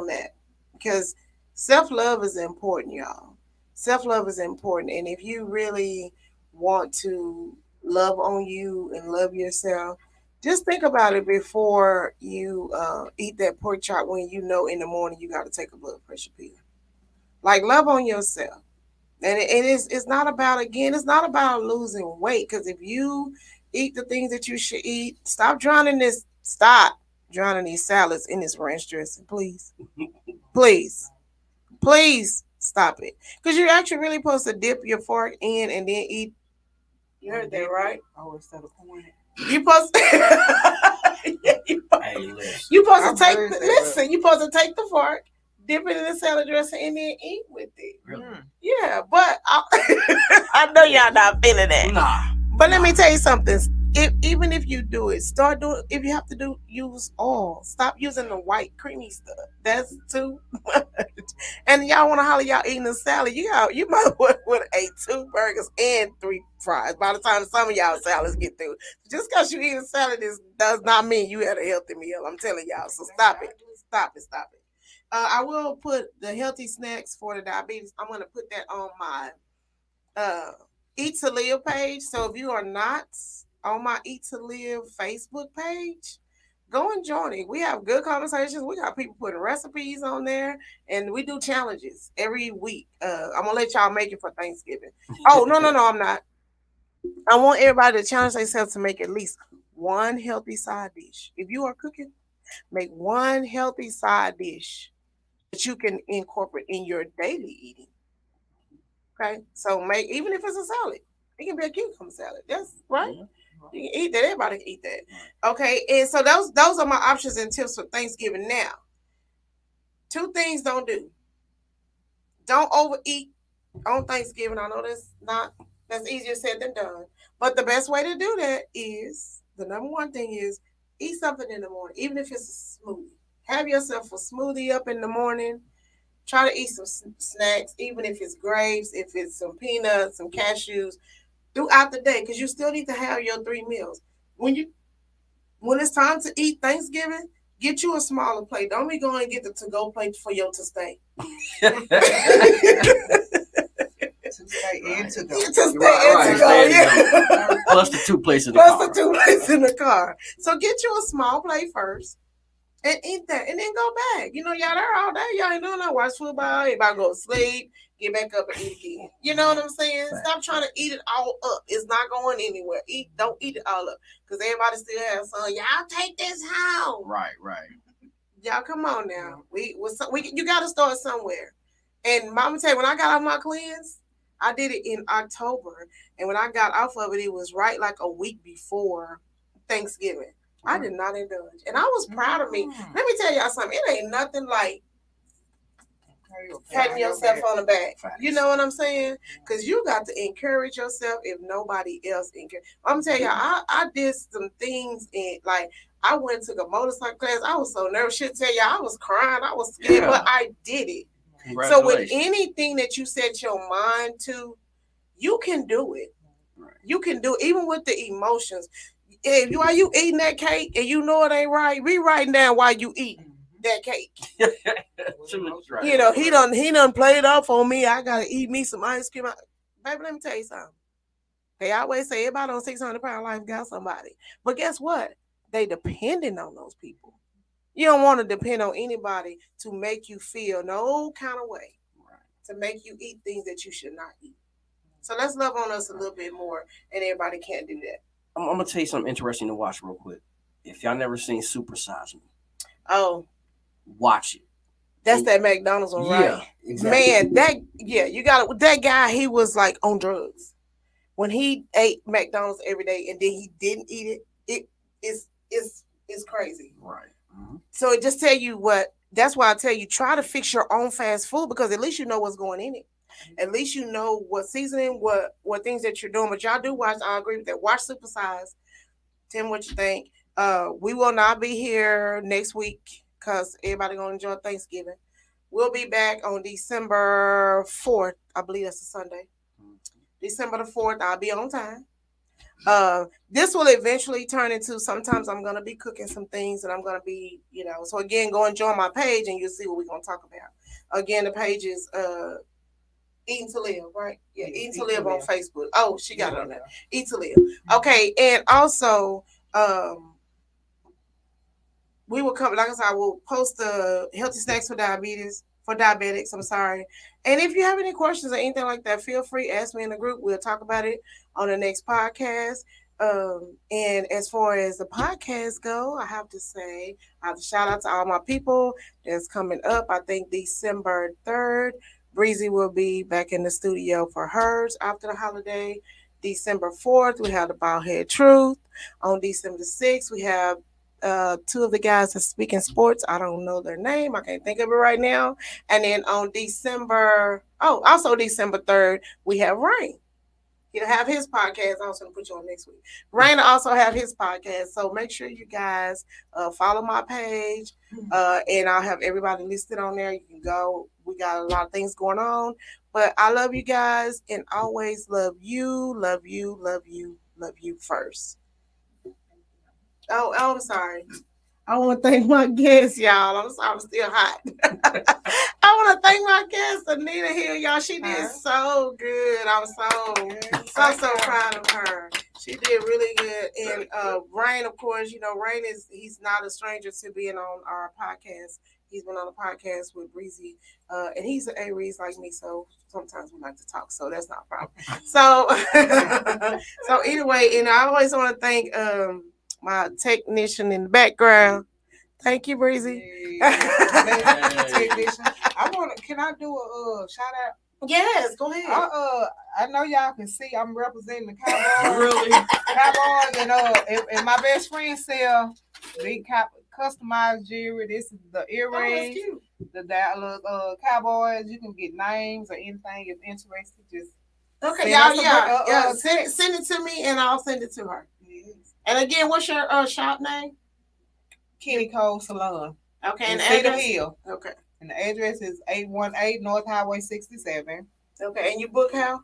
that, because self-love is important, y'all. Self-love is important. And if you really want to love on you and love yourself, just think about it before you eat that pork chop when you know in the morning you got to take a blood pressure pill. Like, love on yourself. And it's not about, again, it's not about losing weight. Because if you eat the things that you should eat, stop drowning these salads in this ranch dressing, please. Please stop it. Because you're actually really supposed to dip your fork in and then eat. You heard that, right? Oh, instead of pouring it. You supposed you supposed to take you supposed to take the fork, dip it in the salad dressing, and then eat with it. Really? Yeah, but I know y'all not feeling that. Nah. But let me tell you something. Even if you do it, start doing. If you have to use oil. Stop using the white creamy stuff. That's too much. And y'all want to holler y'all eating a salad. You might would ate 2 burgers and 3 fries by the time some of y'all salads get through. Just because you eat a salad does not mean you had a healthy meal. I'm telling y'all. So stop it. I will put the healthy snacks for the diabetes. I'm going to put that on my Eat to Live page. So if you are not on my Eat to Live Facebook page, go and join it. We have good conversations. We got people putting recipes on there, and we do challenges every week. I'm gonna let y'all make it for Thanksgiving. Oh, no, I'm not. I want everybody to challenge themselves to make at least one healthy side dish. If you are cooking, make one healthy side dish that you can incorporate in your daily eating. Okay, so even if it's a salad, it can be a cucumber salad. That's right. Mm-hmm. You can eat that. Everybody can eat that. Okay, and so those are my options and tips for Thanksgiving. Now, 2 things don't do. Don't overeat on Thanksgiving. I know that's easier said than done. But the best way to do that is, the number one thing is, eat something in the morning, even if it's a smoothie. Have yourself a smoothie up in the morning. Try to eat some snacks, even if it's grapes, if it's some peanuts, some cashews, throughout the day, because you still need to have your 3 meals. When it's time to eat Thanksgiving, get you a smaller plate. Don't be going and get the to-go plate for your to stay. To stay and to go. Yeah. Plus the 2 places in the car. Plus the 2 places in the car. So get you a small plate first and eat that, and then go back. Y'all there all day. Y'all ain't doing no watch football. Everybody go to sleep. Get back up and eat again. You know what I'm saying? Stop trying to eat it all up. It's not going anywhere. Don't eat it all up, because everybody still has some. Y'all take this home. Right. Y'all come on now. You got to start somewhere. And Mama tell you, when I got off my cleanse, I did it in October, and when I got off of it, it was right like a week before Thanksgiving. I did not indulge, and I was proud of me. Let me tell y'all something. It ain't nothing like patting yourself on the back. You know what I'm saying? Because you got to encourage yourself if nobody else encourage. I'm telling y'all, I did some things, and like, I went to the motorcycle class. I was so nervous. Shit, tell y'all, I was crying. I was scared, but I did it. So with anything that you set your mind to, you can do it. You can do it, even with the emotions. If while you eating that cake and you know it ain't right, be writing down why you eat that cake. He done played off on me. I gotta eat me some ice cream. Baby, let me tell you something. They always say everybody on 600-pound life got somebody. But guess what? They depending on those people. You don't want to depend on anybody to make you feel no kind of way, to make you eat things that you should not eat. So let's love on us a little bit more, and everybody can't do that. I'm gonna tell you something interesting to watch real quick. If y'all never seen Super Size Me, watch it. That's that McDonald's one, right? Yeah, exactly. Man, you got that guy. He was like on drugs when he ate McDonald's every day, and then he didn't eat it. It's crazy, right? Mm-hmm. So it just tell you what. That's why I tell you, try to fix your own fast food, because at least you know what's going in it. At least you know what seasoning, what things that you're doing. But y'all do watch. I agree with that. Watch Super Size. Tell me what you think. We will not be here next week because everybody gonna enjoy Thanksgiving. We'll be back on December 4th. I believe that's a Sunday. December the 4th. I'll be on time. This will eventually turn into, sometimes I'm gonna be cooking some things, and I'm gonna be, so again, go and join my page and you'll see what we're gonna talk about. Again, the page is Eating to Live, right? Yeah, Yes, Eating to Eat Live to on Live. Facebook. Oh, she got it on there. Yeah. Eat to Live. Okay, and also, we will come. Like I said, I will post the healthy snacks for diabetics. I'm sorry. And if you have any questions or anything like that, feel free ask me in the group. We'll talk about it on the next podcast. And as far as the podcast go, I have to say, I have to shout out to all my people that's coming up. I think December 3rd, Breezy will be back in the studio for hers after the holiday. December 4th, we have the Baldhead Truth. On December 6th, we have two of the guys that speak in sports. I don't know their name. I can't think of it right now. And then on December 3rd, we have Rain. He'll have his podcast. I was going to put you on next week. Rain will also have his podcast. So make sure you guys follow my page. And I'll have everybody listed on there. You can go. We got a lot of things going on. But I love you guys and always love you first. Oh, I'm sorry. I want to thank my guests, y'all. I'm sorry, I'm still hot. I want to thank my guest, Anita Hill, y'all. She did so good. I'm so proud of her. She did really good. And Rain, of course, Rain he's not a stranger to being on our podcast. He's been on the podcast with Breezy, and he's an A-Rees like me, so sometimes we like to talk, so that's not a problem. So anyway, and I always want to thank my technician in the background. Thank you, Breezy. Technician. Can I do a shout out? Yes, go ahead. I know y'all can see I'm representing the Cowboys. Really? Cowboys, and my best friend sell big customized jewelry. This is the earrings. The Dallas Cowboys. You can get names or anything if interested. Just okay, y'all. Send it to me, and I'll send it to her. Yes. And again, what's your shop name? Kenny Cole Salon. Okay, and Cedar Hill. Okay. And the address is 818 North Highway 67. Okay, and you book how?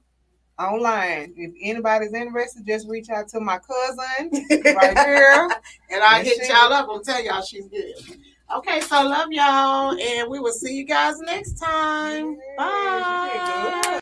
Online. If anybody's interested, just reach out to my cousin right here. And I'll hit y'all up and tell y'all she's good. Okay, so love y'all, and we will see you guys next time. Bye.